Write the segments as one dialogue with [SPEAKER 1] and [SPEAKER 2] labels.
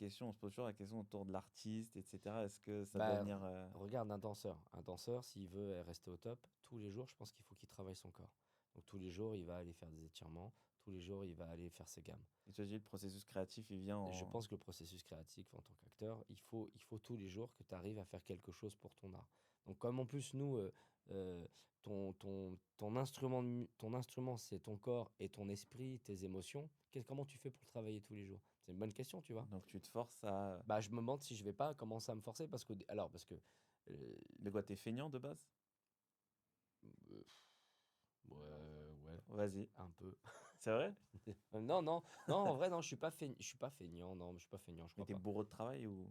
[SPEAKER 1] question, on se pose toujours la question autour de l'artiste, etc. Est-ce que ça doit
[SPEAKER 2] Bah,
[SPEAKER 1] venir.
[SPEAKER 2] regarde un danseur. Un danseur, s'il veut rester au top, tous les jours, je pense qu'il faut qu'il travaille son corps. Donc tous les jours, il va aller faire des étirements. Tous les jours, il va aller faire ses gammes.
[SPEAKER 1] Et tu as dit, le processus créatif, il vient
[SPEAKER 2] Et je
[SPEAKER 1] en.
[SPEAKER 2] pense que le processus créatif en tant qu'acteur, il faut tous les jours que tu arrives à faire quelque chose pour ton art. Donc comme en plus, nous, ton instrument, c'est ton corps et ton esprit, tes émotions, comment tu fais pour le travailler tous les jours? C'est une bonne question, tu vois.
[SPEAKER 1] Donc tu te forces à.
[SPEAKER 2] Bah, je me demande si je vais pas commencer à me forcer parce que euh,
[SPEAKER 1] De quoi, t'es feignant de base?
[SPEAKER 2] euh, ouais,
[SPEAKER 1] Vas-y.
[SPEAKER 2] un peu.
[SPEAKER 1] C'est vrai?
[SPEAKER 2] Non, non, non, en vrai, non, je suis pas feignant, non, je suis pas feignant, je
[SPEAKER 1] Mais
[SPEAKER 2] crois
[SPEAKER 1] t'es
[SPEAKER 2] pas.
[SPEAKER 1] bourreau de travail ou.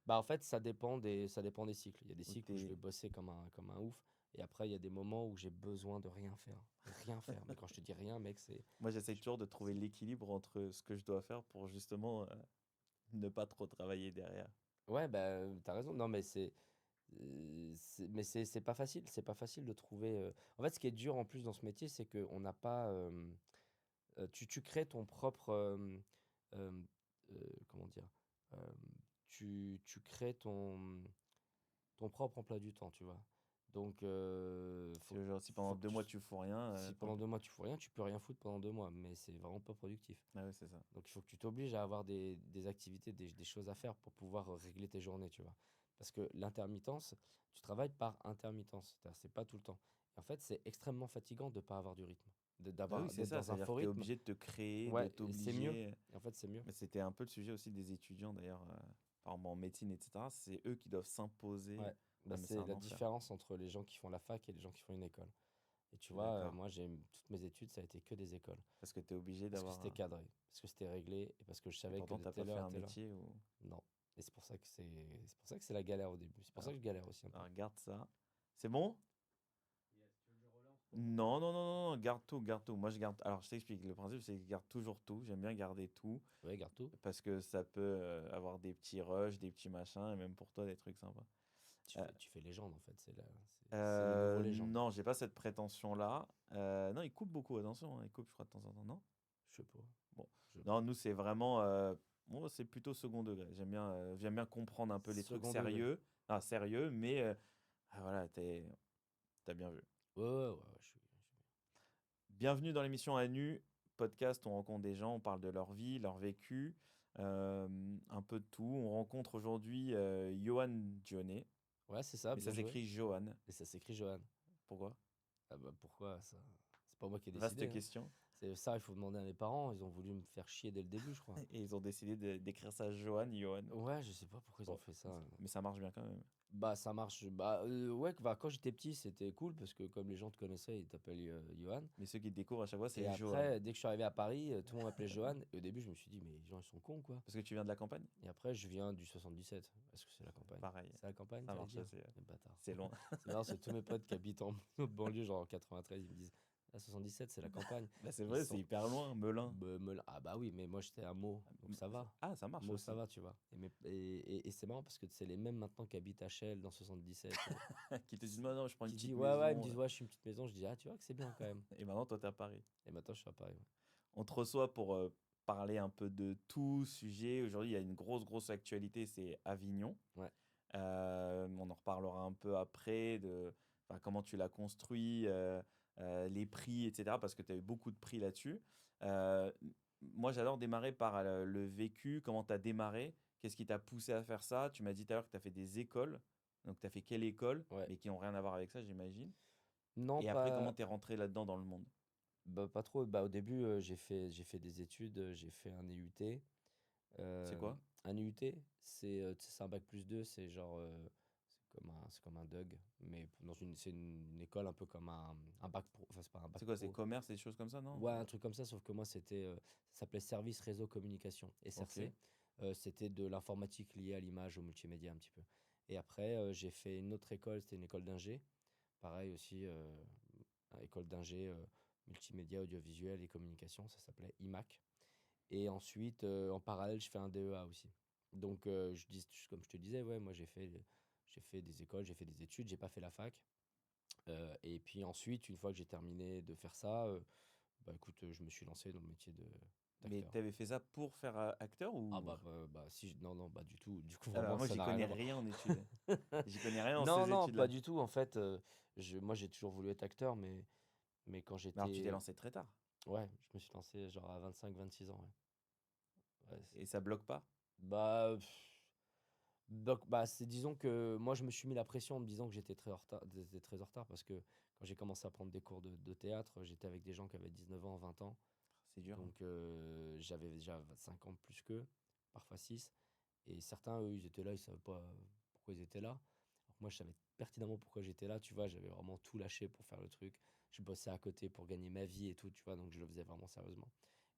[SPEAKER 2] Bah, en fait, ça dépend des cycles. Il y a des
[SPEAKER 1] Ou
[SPEAKER 2] cycles où je vais
[SPEAKER 1] t'es.
[SPEAKER 2] bosser comme un ouf. Et après, il y a des moments où j'ai besoin de rien faire. Rien faire. Mais quand je te dis rien, mec, c'est.
[SPEAKER 1] Moi, j'essaye
[SPEAKER 2] je-
[SPEAKER 1] toujours de trouver l'équilibre entre ce que je dois faire pour justement ne pas trop travailler derrière.
[SPEAKER 2] Ouais, bah, t'as raison. Non, mais mais c'est pas facile. C'est pas facile de trouver. En fait, ce qui est dur en plus dans ce métier, c'est qu'on n'a pas. Tu crées ton propre. Euh, Comment dire? Euh, tu crées ton propre emploi du temps, tu vois. Donc,
[SPEAKER 1] Si, genre, si pendant
[SPEAKER 2] faut que
[SPEAKER 1] 2 mois tu fous rien,
[SPEAKER 2] si
[SPEAKER 1] tant
[SPEAKER 2] pendant
[SPEAKER 1] pis.
[SPEAKER 2] 2 mois tu fais rien, tu peux rien foutre pendant 2 mois, mais c'est vraiment pas productif.
[SPEAKER 1] Ah ouais, c'est ça.
[SPEAKER 2] Donc, il faut que tu t'obliges à avoir des activités, des choses à faire pour pouvoir régler tes journées, tu vois. Parce que l'intermittence, tu travailles par intermittence, c'est-à-dire c'est pas tout le temps. Et en fait, c'est extrêmement fatigant de pas avoir du rythme,
[SPEAKER 1] Bah oui, c'est
[SPEAKER 2] d'être
[SPEAKER 1] ça.
[SPEAKER 2] dans un
[SPEAKER 1] C'est-à-dire
[SPEAKER 2] faux
[SPEAKER 1] que tu es
[SPEAKER 2] rythme.
[SPEAKER 1] obligé de te créer, de
[SPEAKER 2] Ouais, et c'est mieux.
[SPEAKER 1] t'obliger.
[SPEAKER 2] Et en fait, c'est mieux.
[SPEAKER 1] Mais c'était un peu le sujet aussi des étudiants d'ailleurs, par exemple en médecine, etc. C'est eux qui doivent s'imposer.
[SPEAKER 2] Ouais, bah,
[SPEAKER 1] Ah, mais c'est
[SPEAKER 2] c'est
[SPEAKER 1] un
[SPEAKER 2] la
[SPEAKER 1] enfer.
[SPEAKER 2] différence entre les gens qui font la fac et les gens qui font une école. Et
[SPEAKER 1] Je
[SPEAKER 2] tu
[SPEAKER 1] suis
[SPEAKER 2] vois,
[SPEAKER 1] d'accord.
[SPEAKER 2] moi, toutes mes études, ça a été que des écoles.
[SPEAKER 1] Parce que tu es obligé
[SPEAKER 2] Parce que
[SPEAKER 1] d'avoir
[SPEAKER 2] c'était cadré, parce que c'était réglé, et parce que je
[SPEAKER 1] Et
[SPEAKER 2] savais que
[SPEAKER 1] pourtant,
[SPEAKER 2] de
[SPEAKER 1] t'as pas
[SPEAKER 2] telle
[SPEAKER 1] fait
[SPEAKER 2] heure à
[SPEAKER 1] un
[SPEAKER 2] telle heure.
[SPEAKER 1] métier où.
[SPEAKER 2] Non. Et c'est pour ça que c'est la galère au début. C'est pour ça que
[SPEAKER 1] Alors,
[SPEAKER 2] je galère aussi un peu.
[SPEAKER 1] alors, garde ça. C'est bon? Non, non, non, non, non, garde tout, garde tout. Moi, je garde. Alors, je t'explique. Le principe, c'est que je garde toujours tout. J'aime bien garder tout.
[SPEAKER 2] Ouais, garde tout.
[SPEAKER 1] Parce que ça peut avoir des petits rushs, des petits machins, et même pour toi, des trucs sympas. Euh,
[SPEAKER 2] Tu fais légende, en fait. C'est le nouveau légende.
[SPEAKER 1] non, j'ai pas cette prétention-là. Non, il coupe beaucoup, attention, hein, il coupe, je crois, de temps en temps, non?
[SPEAKER 2] Je sais pas.
[SPEAKER 1] Bon.
[SPEAKER 2] Je sais pas.
[SPEAKER 1] Non, nous, c'est vraiment. Bon, c'est plutôt second degré. J'aime bien comprendre un peu les trucs
[SPEAKER 2] Second degré.
[SPEAKER 1] sérieux. Ah, sérieux, mais voilà, t'as bien vu.
[SPEAKER 2] Ouais, ouais, ouais,
[SPEAKER 1] Bienvenue dans l'émission À Nu, podcast où on rencontre des gens, on parle de leur vie, leur vécu, un peu de tout. On rencontre aujourd'hui Johan Dionnet,
[SPEAKER 2] ouais, c'est ça,
[SPEAKER 1] mais ça
[SPEAKER 2] bien joué.
[SPEAKER 1] s'écrit Johan.
[SPEAKER 2] Et ça s'écrit Johan.
[SPEAKER 1] Pourquoi?
[SPEAKER 2] Ah bah pourquoi ça? C'est pas moi qui ai
[SPEAKER 1] Vaste
[SPEAKER 2] décidé, hein.
[SPEAKER 1] question.
[SPEAKER 2] C'est ça, il faut demander à mes parents. Ils ont voulu me faire chier dès le début, je crois.
[SPEAKER 1] Et ils ont décidé d'écrire ça Johan, Johan.
[SPEAKER 2] Ouais, je sais pas pourquoi ils ont
[SPEAKER 1] Bon,
[SPEAKER 2] fait ça.
[SPEAKER 1] mais ça marche bien quand même.
[SPEAKER 2] Bah, ça marche. Bah, ouais, bah, quand j'étais petit, c'était cool parce que comme les gens te connaissaient, ils t'appellent Johan.
[SPEAKER 1] Mais ceux qui te découvrent à chaque fois,
[SPEAKER 2] Et
[SPEAKER 1] c'est Johan.
[SPEAKER 2] après, dès que je suis arrivé à Paris, tout le monde m'appelait Johan. Et au début, je me suis dit, mais les gens, ils sont cons, quoi.
[SPEAKER 1] Parce que tu viens de la campagne?
[SPEAKER 2] Et après, je viens du 77. Est-ce que c'est la campagne?
[SPEAKER 1] Pareil,
[SPEAKER 2] C'est la campagne,
[SPEAKER 1] ça
[SPEAKER 2] t'allais
[SPEAKER 1] marche
[SPEAKER 2] dire?
[SPEAKER 1] assez.
[SPEAKER 2] Les bâtards.
[SPEAKER 1] C'est loin.
[SPEAKER 2] C'est marrant, c'est tous mes potes qui habitent en autre banlieue, genre en 93, ils me disent, la 77, c'est la campagne.
[SPEAKER 1] Bah, c'est
[SPEAKER 2] Ils
[SPEAKER 1] vrai, c'est
[SPEAKER 2] sont.
[SPEAKER 1] hyper loin, Melun.
[SPEAKER 2] Ah bah oui, mais moi, j'étais à Meaux, donc ça va.
[SPEAKER 1] Ah, ça marche
[SPEAKER 2] Meaux, ça
[SPEAKER 1] aussi.
[SPEAKER 2] va, tu vois. Et c'est marrant parce que c'est les mêmes maintenant qui habitent à Chelles dans 77.
[SPEAKER 1] Qui te disent, non, non, je prends une
[SPEAKER 2] Qui dit
[SPEAKER 1] petite
[SPEAKER 2] ouais, ouais, ils me
[SPEAKER 1] maison.
[SPEAKER 2] disent ouais, je suis une petite maison. Je dis ah, tu vois que c'est bien quand même.
[SPEAKER 1] Et maintenant, toi, t'es à Paris.
[SPEAKER 2] Et maintenant, je suis à Paris. Ouais.
[SPEAKER 1] On te reçoit pour parler un peu de tout sujet. Aujourd'hui, il y a une grosse, grosse actualité, c'est Avignon.
[SPEAKER 2] Ouais.
[SPEAKER 1] On en reparlera un peu après de enfin, comment tu l'as construit, les prix, etc. Parce que tu as eu beaucoup de prix là-dessus. Euh, Moi, j'adore démarrer par le vécu, comment tu as démarré, qu'est-ce qui t'a poussé à faire ça. Tu m'as dit tout à l'heure que tu as fait des écoles. Donc, tu as fait quelle école,
[SPEAKER 2] Ouais.
[SPEAKER 1] mais qui n'ont rien à voir avec ça, j'imagine.
[SPEAKER 2] Non,
[SPEAKER 1] Et après, comment
[SPEAKER 2] pas,
[SPEAKER 1] tu es rentré là-dedans dans le monde?
[SPEAKER 2] bah, pas trop. Bah, au début, j'ai fait des études. J'ai fait un IUT.
[SPEAKER 1] C'est
[SPEAKER 2] Euh,
[SPEAKER 1] quoi?
[SPEAKER 2] un IUT, tu sais, c'est un bac+2. C'est genre. C'est comme un DUG. Mais c'est une école un peu comme un bac pro. Enfin, c'est pas un bac
[SPEAKER 1] C'est quoi? C'est
[SPEAKER 2] pro.
[SPEAKER 1] commerce, des choses comme ça, non?
[SPEAKER 2] Ouais, un truc comme ça, sauf que moi, ça s'appelait Service Réseau Communication,
[SPEAKER 1] Ok.
[SPEAKER 2] SRC. C'était de l'informatique liée à l'image, au multimédia un petit peu. Et après, j'ai fait une autre école, c'était une école d'ingé. Pareil aussi, école d'ingé, multimédia, audiovisuel et communication, ça s'appelait IMAC. Et ensuite, en parallèle, je fais un DEA aussi. Donc, comme je te disais, ouais, moi, j'ai fait des écoles, j'ai fait des études, j'ai pas fait la fac. Et puis ensuite, une fois que j'ai terminé de faire ça, bah écoute, je me suis lancé dans le métier
[SPEAKER 1] Mais
[SPEAKER 2] acteur.
[SPEAKER 1] tu avais fait ça pour faire acteur
[SPEAKER 2] Ah
[SPEAKER 1] ou...
[SPEAKER 2] si, non, non, pas du tout. Du coup,
[SPEAKER 1] Ah bah,
[SPEAKER 2] vraiment,
[SPEAKER 1] moi,
[SPEAKER 2] ça
[SPEAKER 1] j'y
[SPEAKER 2] n'a rien
[SPEAKER 1] connais
[SPEAKER 2] à voir.
[SPEAKER 1] rien en études. J'y connais rien en
[SPEAKER 2] Non,
[SPEAKER 1] ces
[SPEAKER 2] non, pas
[SPEAKER 1] études-là.
[SPEAKER 2] du tout. En fait, moi, j'ai toujours voulu être acteur, mais quand
[SPEAKER 1] Mais alors, tu t'es
[SPEAKER 2] j'étais...
[SPEAKER 1] lancé très tard.
[SPEAKER 2] Ouais, je me suis lancé genre à 25, 26 ans. Ouais. Ouais,
[SPEAKER 1] Et ça bloque pas?
[SPEAKER 2] bah, donc, bah, disons que moi, je me suis mis la pression en me disant que j'étais très en retard parce que quand j'ai commencé à prendre des cours de théâtre, j'étais avec des gens qui avaient 19 ans, 20 ans.
[SPEAKER 1] C'est dur, hein.
[SPEAKER 2] Donc, j'avais déjà 5 ans de plus qu'eux, parfois 6. Et certains, eux, ils étaient là, ils savaient pas pourquoi ils étaient là. Alors que moi, je savais pertinemment pourquoi j'étais là, tu vois. J'avais vraiment tout lâché pour faire le truc. Je bossais à côté pour gagner ma vie et tout, tu vois. Donc, je le faisais vraiment sérieusement.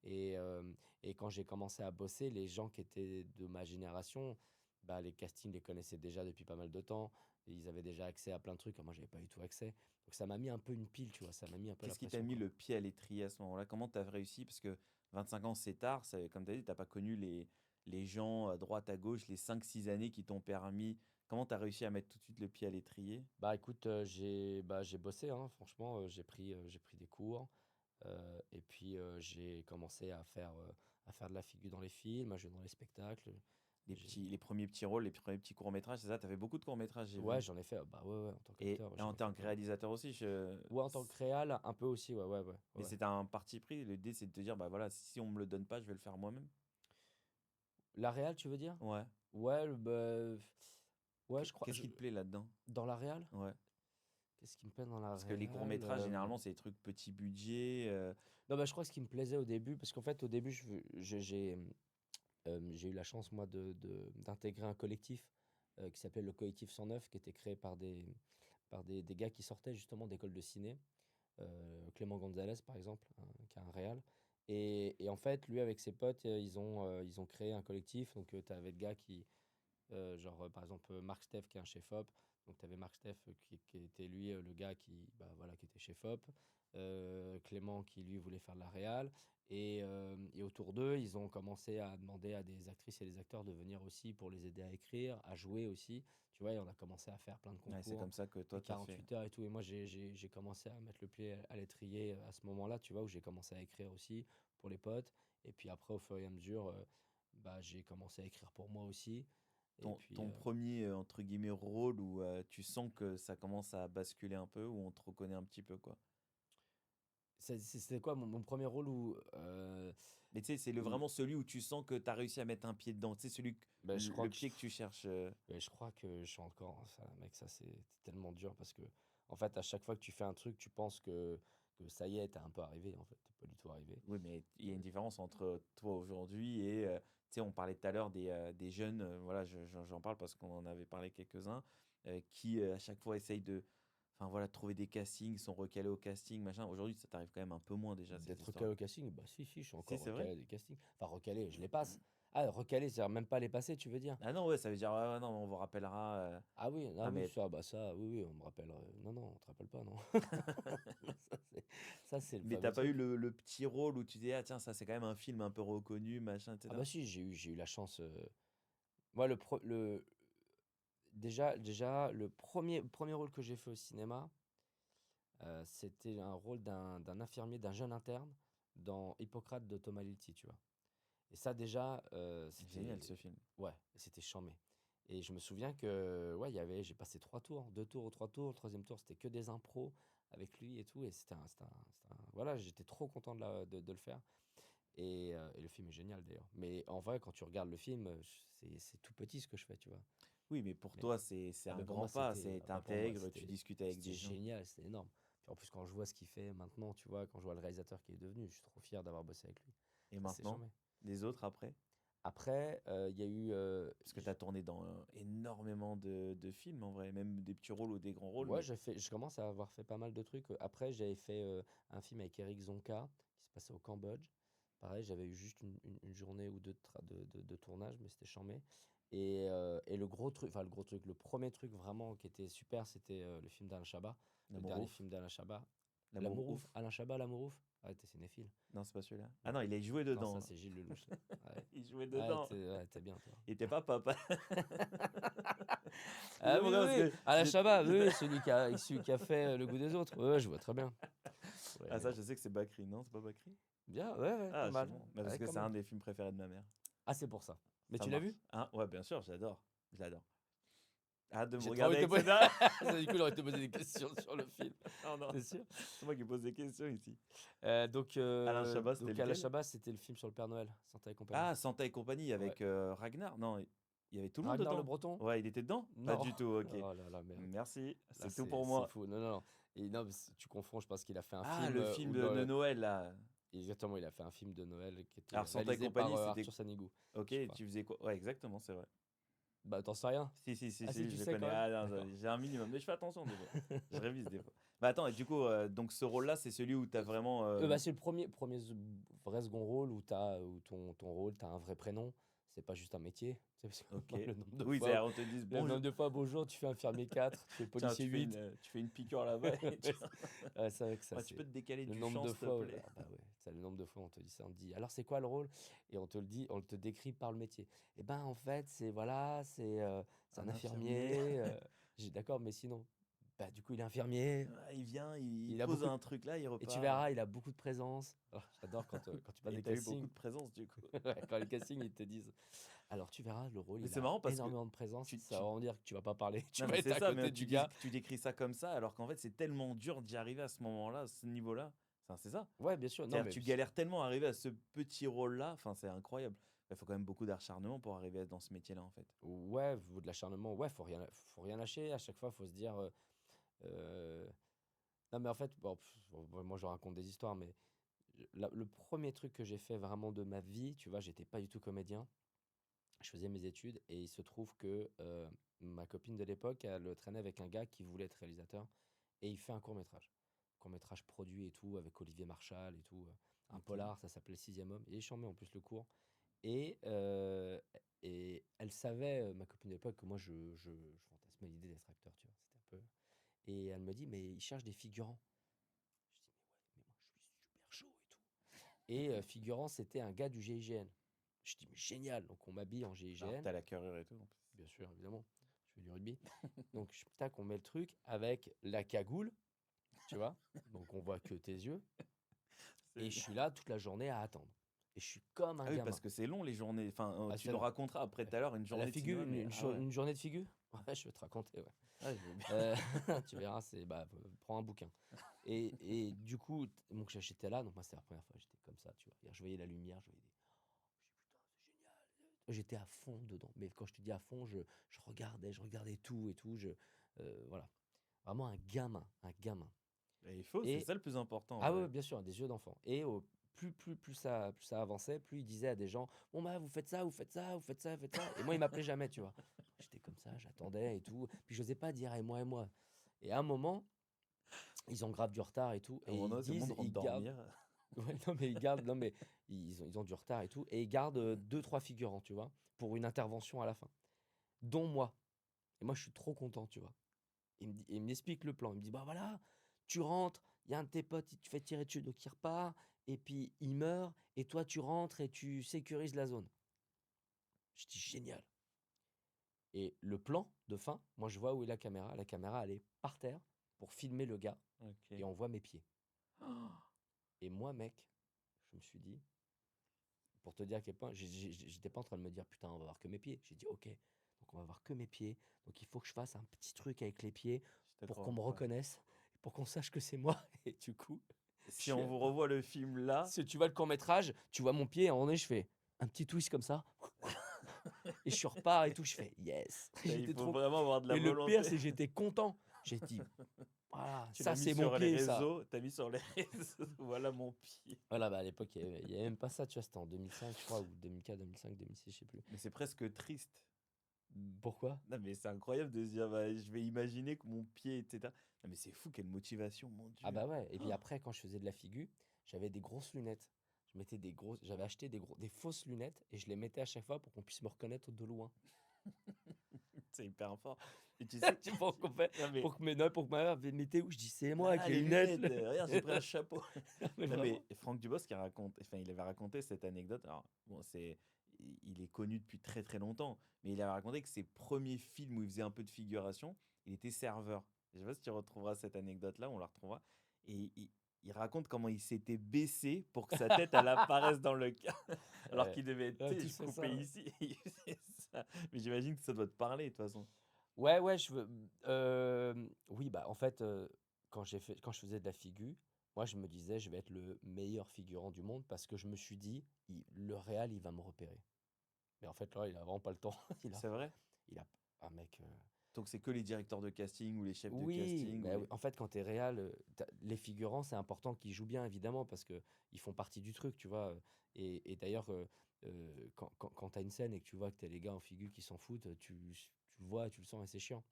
[SPEAKER 2] Et, euh, et quand j'ai commencé à bosser, les gens qui étaient de ma génération, bah, les castings les connaissaient déjà depuis pas mal de temps. Et ils avaient déjà accès à plein de trucs. Et moi, j'avais pas du tout accès. Donc, ça m'a mis un peu une pile, tu vois. Ça m'a mis un peu la
[SPEAKER 1] Qu'est-ce qui t'a
[SPEAKER 2] pression,
[SPEAKER 1] mis
[SPEAKER 2] quoi.
[SPEAKER 1] le pied à l'étrier à ce moment-là? Comment tu as réussi? Parce que 25 ans, c'est tard. Comme tu as dit, tu n'as pas connu les gens à droite, à gauche, les 5, 6 années qui t'ont permis. Comment tu as réussi à mettre tout de suite le pied à l'étrier?
[SPEAKER 2] Bah écoute, j'ai bossé, hein, franchement, j'ai pris des cours. Et puis j'ai commencé à faire de la figure dans les films, à jouer dans les spectacles. J'ai...
[SPEAKER 1] Les premiers petits rôles, les premiers petits courts-métrages, c'est ça? Tu as fait beaucoup de courts-métrages, j'ai
[SPEAKER 2] Ouais,
[SPEAKER 1] vu.
[SPEAKER 2] j'en ai fait, bah ouais, en tant
[SPEAKER 1] Et
[SPEAKER 2] qu'acteur, j'en
[SPEAKER 1] en
[SPEAKER 2] ai fait
[SPEAKER 1] tant que
[SPEAKER 2] plein.
[SPEAKER 1] réalisateur aussi,
[SPEAKER 2] Ouais, en tant que réal, un peu aussi, ouais, ouais, ouais,
[SPEAKER 1] mais
[SPEAKER 2] ouais.
[SPEAKER 1] c'était un parti pris. L'idée, c'est de te dire, bah voilà, si on me le donne pas, je vais le faire moi-même.
[SPEAKER 2] La réal, tu veux dire?
[SPEAKER 1] Ouais.
[SPEAKER 2] Ouais, ouais, je crois.
[SPEAKER 1] Qu'est-ce qui te plaît là-dedans?
[SPEAKER 2] Dans la réal?
[SPEAKER 1] Ouais.
[SPEAKER 2] Qu'est-ce qui me plaît dans la
[SPEAKER 1] Parce que les
[SPEAKER 2] réal?
[SPEAKER 1] courts-métrages, généralement, c'est des trucs petit budget.
[SPEAKER 2] Non, bah je crois que ce qui me plaisait au début, parce qu'en fait, au début, j'ai eu la chance, moi, d'intégrer un collectif qui s'appelait le Collectif 109, qui était créé par des gars qui sortaient justement d'école de ciné. Clément Gonzalez, par exemple, qui est un réal. Et en fait, lui, avec ses potes, ils ont créé un collectif. Donc, tu avais le gars par exemple, Marc Steff, qui est un chef-op. Donc, tu avais Marc Steff qui était lui, le gars bah, voilà, qui était chef-op. Clément, qui lui voulait faire de la réal. Et autour d'eux, ils ont commencé à demander à des actrices et des acteurs de venir aussi pour les aider à écrire, à jouer aussi. Tu vois, et on a commencé à faire plein de
[SPEAKER 1] Ouais, c'est
[SPEAKER 2] concours
[SPEAKER 1] comme ça que toi,
[SPEAKER 2] des
[SPEAKER 1] t'as fait.
[SPEAKER 2] 48 heures et tout. Et moi, j'ai commencé à mettre le pied à l'étrier à ce moment-là, tu vois, où j'ai commencé à écrire aussi pour les potes. Et puis après, au fur et à mesure, bah, j'ai commencé à écrire pour moi aussi. Et puis,
[SPEAKER 1] Ton premier, entre guillemets, rôle où tu sens que ça commence à basculer un peu, où on te reconnaît un petit peu, quoi.
[SPEAKER 2] c'était quoi mon premier rôle
[SPEAKER 1] Mais tu sais, c'est
[SPEAKER 2] où
[SPEAKER 1] vraiment celui où tu sens que tu as réussi à mettre un pied dedans. Tu sais,
[SPEAKER 2] ben, je crois
[SPEAKER 1] le
[SPEAKER 2] que
[SPEAKER 1] pied que tu cherches.
[SPEAKER 2] je crois que je suis encore ça, mec, ça c'est tellement dur parce que en fait, à chaque fois que tu fais un truc, tu penses que ça y est, t'es un peu arrivé. En fait, t'es pas du tout arrivé.
[SPEAKER 1] Oui, mais il y a une différence entre toi aujourd'hui et, tu sais, on parlait tout à l'heure des jeunes, voilà, j'en parle parce qu'on en avait parlé quelques-uns, qui à chaque fois essayent enfin voilà, de trouver des castings, sont recalés au casting, machin. Aujourd'hui, ça t'arrive quand même un peu moins déjà, cette
[SPEAKER 2] D'être
[SPEAKER 1] histoire.
[SPEAKER 2] recalé au casting? Bah si, si, je suis
[SPEAKER 1] Si,
[SPEAKER 2] encore
[SPEAKER 1] c'est vrai?
[SPEAKER 2] recalé à des castings. Enfin, recalé, je les passe. Ah, recalé, c'est-à-dire même pas les passer, tu veux dire?
[SPEAKER 1] Ah non, ouais, ça veut dire, ouais, ouais, non, on vous rappellera.
[SPEAKER 2] Ah oui, ah
[SPEAKER 1] Non,
[SPEAKER 2] oui,
[SPEAKER 1] mais
[SPEAKER 2] ça, bah ça, oui, oui, on me rappelle. Non, non, on te rappelle pas, non. Ça, c'est le
[SPEAKER 1] mais
[SPEAKER 2] fameux
[SPEAKER 1] t'as pas eu
[SPEAKER 2] truc.
[SPEAKER 1] le petit rôle où tu dis, ah tiens, ça c'est quand même un film un peu reconnu, machin,
[SPEAKER 2] Ah
[SPEAKER 1] etc.
[SPEAKER 2] bah si, j'ai eu la chance. Moi, déjà, le premier rôle que j'ai fait au cinéma, c'était un rôle d'un infirmier, d'un jeune interne dans Hippocrate de Thomas Litti, tu vois. Et ça, déjà,
[SPEAKER 1] Génial
[SPEAKER 2] c'était.
[SPEAKER 1] ce film.
[SPEAKER 2] Ouais, c'était charmé. Et je me souviens que, ouais, j'ai passé 3 tours, 2 tours ou 3 tours. Le troisième tour, c'était que des impros avec lui et tout. Et voilà, j'étais trop content de le faire. Et le film est génial d'ailleurs. Mais en vrai, quand tu regardes le film, c'est tout petit ce que je fais, tu vois.
[SPEAKER 1] Oui, mais pour
[SPEAKER 2] Mais,
[SPEAKER 1] toi, c'est
[SPEAKER 2] ah
[SPEAKER 1] un
[SPEAKER 2] ben pour
[SPEAKER 1] grand
[SPEAKER 2] moi,
[SPEAKER 1] pas.
[SPEAKER 2] c'était,
[SPEAKER 1] C'est
[SPEAKER 2] ah ben pour moi,
[SPEAKER 1] t'intègres, tu discutes avec
[SPEAKER 2] c'était
[SPEAKER 1] des gens.
[SPEAKER 2] génial, c'était énorme. Puis en plus, quand je vois ce qu'il fait maintenant, tu vois, quand je vois le réalisateur qui est devenu, je suis trop fier d'avoir bossé avec lui.
[SPEAKER 1] Et
[SPEAKER 2] Ça, c'est
[SPEAKER 1] maintenant,
[SPEAKER 2] charmé.
[SPEAKER 1] les autres après?
[SPEAKER 2] Après, il y a eu.
[SPEAKER 1] Parce que tu as tourné dans énormément de films en vrai, même des petits rôles ou des grands rôles,
[SPEAKER 2] Ouais,
[SPEAKER 1] mais
[SPEAKER 2] je commence à avoir fait pas mal de trucs. Après, j'avais fait un film avec Eric Zonka qui se passait au Cambodge. Pareil, j'avais eu juste une journée ou deux de tournage, mais c'était charmé. Et le gros truc, le premier truc vraiment qui était super, c'était le film d'Alain Chabat, le
[SPEAKER 1] L'amour
[SPEAKER 2] dernier
[SPEAKER 1] ouf.
[SPEAKER 2] film d'Alain Chabat.
[SPEAKER 1] L'amour
[SPEAKER 2] L'amour
[SPEAKER 1] ouf.
[SPEAKER 2] ouf, Alain Chabat, L'amour ouf. Ah, t'es cinéphile.
[SPEAKER 1] Non, c'est pas celui-là. Ah
[SPEAKER 2] Non,
[SPEAKER 1] non, il a joué
[SPEAKER 2] non, ça
[SPEAKER 1] dedans.
[SPEAKER 2] c'est Gilles Lelouch, là. Ouais,
[SPEAKER 1] Il jouait
[SPEAKER 2] ouais,
[SPEAKER 1] dedans.
[SPEAKER 2] t'es bien, toi.
[SPEAKER 1] Il était pas papa.
[SPEAKER 2] Ah oui,
[SPEAKER 1] Pourquoi?
[SPEAKER 2] oui,
[SPEAKER 1] Parce
[SPEAKER 2] oui,
[SPEAKER 1] que
[SPEAKER 2] Alain
[SPEAKER 1] j'ai-
[SPEAKER 2] Chabat, oui, oui, celui qui a fait Le Goût des autres. Ouais, ouais, je vois très bien. pourrais
[SPEAKER 1] Ah,
[SPEAKER 2] aimer,
[SPEAKER 1] ça,
[SPEAKER 2] non.
[SPEAKER 1] je sais que c'est Bakri, non? C'est pas Bakri?
[SPEAKER 2] Bien, ouais, pas
[SPEAKER 1] Ah, c'est
[SPEAKER 2] mal.
[SPEAKER 1] bon. Bah, parce
[SPEAKER 2] Ouais,
[SPEAKER 1] que
[SPEAKER 2] quand
[SPEAKER 1] c'est un
[SPEAKER 2] même.
[SPEAKER 1] des films préférés de ma mère.
[SPEAKER 2] Ah, c'est pour ça. Mais
[SPEAKER 1] Ça
[SPEAKER 2] tu l'as
[SPEAKER 1] marche.
[SPEAKER 2] vu?
[SPEAKER 1] Hein? Ouais, bien sûr, j'adore. Je l'adore. Hâte de me
[SPEAKER 2] J'ai trop envie
[SPEAKER 1] regarder
[SPEAKER 2] de te
[SPEAKER 1] avec
[SPEAKER 2] poser...
[SPEAKER 1] Seda.
[SPEAKER 2] Du coup, j'aurais te posé des questions sur le film.
[SPEAKER 1] Non, non,
[SPEAKER 2] T'es sûr?
[SPEAKER 1] c'est moi qui pose des questions ici.
[SPEAKER 2] Donc,
[SPEAKER 1] Alain Chabat, c'était
[SPEAKER 2] Alain
[SPEAKER 1] lequel?
[SPEAKER 2] Chabat, c'était le film sur le Père Noël, Santa et compagnie.
[SPEAKER 1] Ah, Santa et compagnie
[SPEAKER 2] Ouais.
[SPEAKER 1] avec Ragnar. Non, il y avait tout le monde
[SPEAKER 2] Ragnar le
[SPEAKER 1] dedans.
[SPEAKER 2] Breton?
[SPEAKER 1] Ouais, il était dedans? Pas
[SPEAKER 2] Non.
[SPEAKER 1] du tout, ok.
[SPEAKER 2] Oh là là, merde.
[SPEAKER 1] Merci,
[SPEAKER 2] Là,
[SPEAKER 1] c'est tout pour
[SPEAKER 2] c'est
[SPEAKER 1] moi.
[SPEAKER 2] fou. Non, non, non. Et non, mais tu confonds, je pense qu'il a fait un
[SPEAKER 1] Ah,
[SPEAKER 2] film
[SPEAKER 1] le film
[SPEAKER 2] où
[SPEAKER 1] de Noël, là.
[SPEAKER 2] Exactement, il a fait un film de Noël qui était
[SPEAKER 1] Alors, Santa et
[SPEAKER 2] réalisé par
[SPEAKER 1] compagnie, c'était...
[SPEAKER 2] Arthur Sanigou,
[SPEAKER 1] Ok,
[SPEAKER 2] je crois.
[SPEAKER 1] tu faisais quoi? Ouais, exactement, c'est vrai.
[SPEAKER 2] Bah, t'en sais rien?
[SPEAKER 1] Si, si, si,
[SPEAKER 2] Ah, si,
[SPEAKER 1] si,
[SPEAKER 2] tu
[SPEAKER 1] je le
[SPEAKER 2] sais quand
[SPEAKER 1] connais.
[SPEAKER 2] même?
[SPEAKER 1] Ah, non,
[SPEAKER 2] D'accord.
[SPEAKER 1] j'ai un minimum, mais je fais attention des fois. Je révise des fois. Bah attends, et du coup, donc ce rôle-là, c'est celui où t'as vraiment...
[SPEAKER 2] Bah, c'est le premier vrai second rôle où ton rôle, t'as un vrai prénom. C'est pas juste un métier. Tu sais, parce que
[SPEAKER 1] Ok.
[SPEAKER 2] le nombre de
[SPEAKER 1] Oui,
[SPEAKER 2] fois,
[SPEAKER 1] on te dit
[SPEAKER 2] le
[SPEAKER 1] bonjour.
[SPEAKER 2] nombre de fois, bonjour, tu fais infirmier 4, tu fais
[SPEAKER 1] Tiens,
[SPEAKER 2] policier 8.
[SPEAKER 1] tu fais une piqûre là-bas. Et tu...
[SPEAKER 2] Ouais, c'est vrai que ça,
[SPEAKER 1] Ouais, tu peux
[SPEAKER 2] c'est
[SPEAKER 1] te décaler
[SPEAKER 2] le
[SPEAKER 1] du
[SPEAKER 2] nombre
[SPEAKER 1] champ,
[SPEAKER 2] de
[SPEAKER 1] s'il te
[SPEAKER 2] fois.
[SPEAKER 1] plaît.
[SPEAKER 2] Ah bah ouais, c'est le nombre de fois on te dit ça, on te dit alors c'est quoi le rôle? Et on te le dit, on te décrit par le métier. Et ben en fait, c'est voilà, c'est un
[SPEAKER 1] Un infirmier.
[SPEAKER 2] infirmier. J'ai d'accord, mais sinon, bah du coup, il est infirmier.
[SPEAKER 1] Ah, il vient, il
[SPEAKER 2] Il a
[SPEAKER 1] pose
[SPEAKER 2] beaucoup
[SPEAKER 1] un truc là, il
[SPEAKER 2] et tu
[SPEAKER 1] repart.
[SPEAKER 2] verras, il a beaucoup de présence. Oh, j'adore quand tu passes
[SPEAKER 1] Et
[SPEAKER 2] des
[SPEAKER 1] t'as eu beaucoup
[SPEAKER 2] castings.
[SPEAKER 1] de présence du coup.
[SPEAKER 2] Ouais, quand les castings, ils te disent alors tu verras, le rôle,
[SPEAKER 1] Mais
[SPEAKER 2] il
[SPEAKER 1] c'est
[SPEAKER 2] a
[SPEAKER 1] marrant parce que
[SPEAKER 2] énormément de présence.
[SPEAKER 1] tu,
[SPEAKER 2] Ça
[SPEAKER 1] tu...
[SPEAKER 2] va dire que tu vas pas parler, tu
[SPEAKER 1] Non
[SPEAKER 2] vas
[SPEAKER 1] mais
[SPEAKER 2] être
[SPEAKER 1] c'est
[SPEAKER 2] à
[SPEAKER 1] ça,
[SPEAKER 2] côté
[SPEAKER 1] mais
[SPEAKER 2] du gars.
[SPEAKER 1] tu décris ça comme ça, alors qu'en fait c'est tellement dur d'y arriver à ce moment-là, à ce niveau-là. Enfin, c'est ça.
[SPEAKER 2] Ouais, bien sûr. Non,
[SPEAKER 1] C'est-à-dire
[SPEAKER 2] mais
[SPEAKER 1] tu galères tellement à arriver à ce petit rôle-là, enfin c'est incroyable. Il faut quand même beaucoup d'acharnement pour arriver dans ce métier-là en fait.
[SPEAKER 2] ouais, ou de l'acharnement. Ouais, faut rien lâcher. À chaque fois, faut se dire. Euh, Non, mais en fait, bon, moi je raconte des histoires, mais le premier truc que j'ai fait vraiment de ma vie, tu vois, j'étais pas du tout comédien. Je faisais mes études et il se trouve que ma copine de l'époque, elle traînait avec un gars qui voulait être réalisateur et il fait un court-métrage. Court-métrage produit et tout, avec Olivier Marchal et tout. Un
[SPEAKER 1] Ok.
[SPEAKER 2] polar, ça s'appelait Sixième Homme. Et j'en mets en plus le cours. Et, et elle savait, ma copine de l'époque, que moi je fantasmais l'idée d'être acteur, tu vois. C'était un peu. Et elle me dit, mais il cherche des figurants. Je dis, mais ouais, mais moi je suis super chaud et tout. Et figurant, c'était un gars du GIGN. Je dis, mais génial. Donc on m'habille en
[SPEAKER 1] Alors
[SPEAKER 2] GIGN,
[SPEAKER 1] t'as la carrure et tout en plus.
[SPEAKER 2] bien sûr, évidemment. Je fais du rugby. Donc tac, on met le truc avec la cagoule, tu vois. Donc on voit que tes yeux. Et je suis là toute la journée à attendre. Et je suis comme un
[SPEAKER 1] Ah oui, parce
[SPEAKER 2] gamin.
[SPEAKER 1] que c'est long les journées. Enfin,
[SPEAKER 2] Ah,
[SPEAKER 1] tu
[SPEAKER 2] c'est
[SPEAKER 1] nous
[SPEAKER 2] long.
[SPEAKER 1] raconteras après tout à l'heure une
[SPEAKER 2] La
[SPEAKER 1] journée de
[SPEAKER 2] figure,
[SPEAKER 1] cinéma, mais ah ouais.
[SPEAKER 2] une journée de figure. Ouais, je vais te raconter, ouais.
[SPEAKER 1] Ah, je veux bien.
[SPEAKER 2] Euh, tu verras, prends un bouquin. Et du coup, donc j'étais là, donc moi c'était la première fois, j'étais comme ça, tu vois. Et je voyais la lumière, je voyais des. Je dis putain, c'est génial. J'étais à fond dedans. Mais quand je te dis à fond, je regardais tout et tout. Voilà. Vraiment un gamin, un gamin.
[SPEAKER 1] Et il faut, c'est
[SPEAKER 2] Et
[SPEAKER 1] ça le plus important en
[SPEAKER 2] ah ouais,
[SPEAKER 1] vrai.
[SPEAKER 2] bien sûr, des yeux d'enfant. Et plus ça avançait, plus il disait à des gens, bon bah vous faites ça, vous faites ça, vous faites ça, vous faites ça. Et moi il m'appelait jamais, tu vois. J'étais comme ça, j'attendais et tout. Puis je n'osais pas dire et moi et moi. Et à un moment, ils ont grave du retard et tout,
[SPEAKER 1] À un
[SPEAKER 2] et
[SPEAKER 1] moment
[SPEAKER 2] ils
[SPEAKER 1] donné, tout le monde
[SPEAKER 2] disent,
[SPEAKER 1] rentre
[SPEAKER 2] ils gardent,
[SPEAKER 1] dormir.
[SPEAKER 2] ouais, non mais ils gardent, non mais ils ont du retard et tout, et ils gardent deux trois figurants, tu vois, pour une intervention à la fin, dont moi. Et moi je suis trop content, tu vois. Il m'explique le plan. Il me dit, bah voilà, tu rentres, il y a un de tes potes, il te fait tirer dessus, donc il repart, et puis il meurt, et toi tu rentres et tu sécurises la zone. Je dis, génial. Et le plan de fin, moi je vois où est la caméra. La caméra, elle est par terre pour filmer le gars,
[SPEAKER 1] Ok.
[SPEAKER 2] et on voit mes pieds. Et moi, mec, je me suis dit, pour te dire à quel point, j'étais pas en train de me dire, putain, on va voir que mes pieds. J'ai dit, ok, donc on va voir que mes pieds. Donc il faut que je fasse un petit truc avec les pieds
[SPEAKER 1] Je te
[SPEAKER 2] pour
[SPEAKER 1] crois.
[SPEAKER 2] qu'on me
[SPEAKER 1] Ouais.
[SPEAKER 2] reconnaisse, pour qu'on sache que c'est moi. Et du coup,
[SPEAKER 1] Si on vous revoit le film là,
[SPEAKER 2] si tu vois le court-métrage, tu vois mon pied, et à un moment donné, je fais un petit twist comme ça. Et je repars et tout, je fais yes.
[SPEAKER 1] il
[SPEAKER 2] J'étais
[SPEAKER 1] faut
[SPEAKER 2] trop.
[SPEAKER 1] vraiment avoir de la
[SPEAKER 2] Et le pire,
[SPEAKER 1] volonté.
[SPEAKER 2] c'est que j'étais content. J'ai dit, voilà,
[SPEAKER 1] Tu
[SPEAKER 2] ça
[SPEAKER 1] l'as mis
[SPEAKER 2] c'est mon
[SPEAKER 1] sur les
[SPEAKER 2] pied, ça.
[SPEAKER 1] réseaux, t'as mis sur les réseaux, voilà mon pied.
[SPEAKER 2] Voilà, bah à l'époque, il y avait même pas ça, tu vois, c'était en 2005, je crois, ou 2004, 2005, 2006, je sais plus.
[SPEAKER 1] Mais c'est presque triste.
[SPEAKER 2] Pourquoi?
[SPEAKER 1] Non mais c'est incroyable de se dire, bah, je vais imaginer que mon pied, etc. Non mais c'est fou, quelle motivation, mon
[SPEAKER 2] Ah
[SPEAKER 1] Dieu.
[SPEAKER 2] bah ouais. Et puis
[SPEAKER 1] Oh,
[SPEAKER 2] après, quand je faisais de la figure, j'avais des grosses lunettes. J'avais acheté des fausses lunettes et je les mettais à chaque fois pour qu'on puisse me reconnaître de loin.
[SPEAKER 1] c'est hyper fort. Et tu sais,
[SPEAKER 2] Tu vois qu'on fait,
[SPEAKER 1] non mais,
[SPEAKER 2] pour que ma mère mettez où je dis c'est moi avec
[SPEAKER 1] ah
[SPEAKER 2] les
[SPEAKER 1] les
[SPEAKER 2] lunettes.
[SPEAKER 1] lunettes, regarde, j'ai pris un chapeau.
[SPEAKER 2] Mais
[SPEAKER 1] Non
[SPEAKER 2] vraiment.
[SPEAKER 1] mais Franck Dubosc qui raconte, enfin il avait raconté cette anecdote. Alors bon, il est connu depuis très très longtemps, mais il avait raconté que ses premiers films où il faisait un peu de figuration, il était serveur. Je sais pas si tu retrouveras cette anecdote là, on la retrouvera. Et il raconte comment il s'était baissé pour que sa tête, elle apparaisse dans le cadre, alors
[SPEAKER 2] Ouais.
[SPEAKER 1] qu'il devait être,
[SPEAKER 2] Ouais,
[SPEAKER 1] tu sais,
[SPEAKER 2] tous
[SPEAKER 1] je
[SPEAKER 2] fais
[SPEAKER 1] coupais
[SPEAKER 2] ça, ouais.
[SPEAKER 1] ici et il faisait ça. Mais j'imagine que ça doit te parler de toute façon.
[SPEAKER 2] Ouais, ouais, oui, bah, en fait, quand je faisais de la figu, moi, je me disais: «Je vais être le meilleur figurant du monde» parce que je me suis dit: «Il le réal, il va me repérer». Mais en fait, là, il a vraiment pas le temps. Il a
[SPEAKER 1] C'est vrai?
[SPEAKER 2] il a ah mec,
[SPEAKER 1] Donc c'est que les directeurs de casting ou les chefs de
[SPEAKER 2] oui,
[SPEAKER 1] casting ou
[SPEAKER 2] bah, oui,
[SPEAKER 1] les
[SPEAKER 2] en fait, quand tu es réal, les figurants, c'est important qu'ils jouent bien évidemment parce que ils font partie du truc, tu vois? Et d'ailleurs, quand tu as une scène et que tu vois que tu as les gars en figu qui s'en foutent, tu le vois, tu le sens et c'est chiant.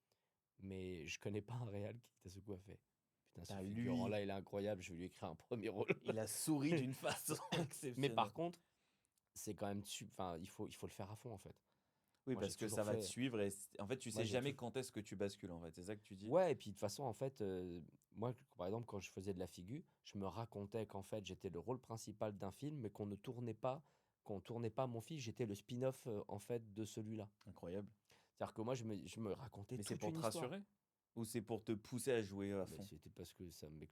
[SPEAKER 2] Mais je connais pas un réal qui t'a ce coup a fait: «Putain, ce
[SPEAKER 1] tu lui,
[SPEAKER 2] figurant-là, il est incroyable, je vais lui écrire un premier rôle».
[SPEAKER 1] il a souri d'une façon
[SPEAKER 2] Mais par
[SPEAKER 1] exceptionnelle.
[SPEAKER 2] contre, c'est quand même enfin, il faut le faire à fond, en fait.
[SPEAKER 1] Oui,
[SPEAKER 2] Moi, j'ai
[SPEAKER 1] parce que
[SPEAKER 2] toujours
[SPEAKER 1] ça va te
[SPEAKER 2] fait
[SPEAKER 1] suivre et en fait, tu
[SPEAKER 2] moi,
[SPEAKER 1] sais
[SPEAKER 2] j'ai
[SPEAKER 1] jamais
[SPEAKER 2] tout
[SPEAKER 1] quand est-ce que tu bascules en fait, c'est ça que tu dis?
[SPEAKER 2] ouais et puis de toute façon, en fait, moi, par exemple, quand je faisais de la figu, je me racontais qu'en fait, j'étais le rôle principal d'un film, mais qu'on tournait pas mon film, j'étais le spin-off, en fait, de celui-là.
[SPEAKER 1] Incroyable.
[SPEAKER 2] C'est-à-dire que moi, je me racontais
[SPEAKER 1] Mais c'est
[SPEAKER 2] toute
[SPEAKER 1] pour
[SPEAKER 2] une
[SPEAKER 1] te
[SPEAKER 2] histoire.
[SPEAKER 1] rassurer? Ou c'est pour te pousser à jouer à
[SPEAKER 2] Mais
[SPEAKER 1] fond?
[SPEAKER 2] c'était parce que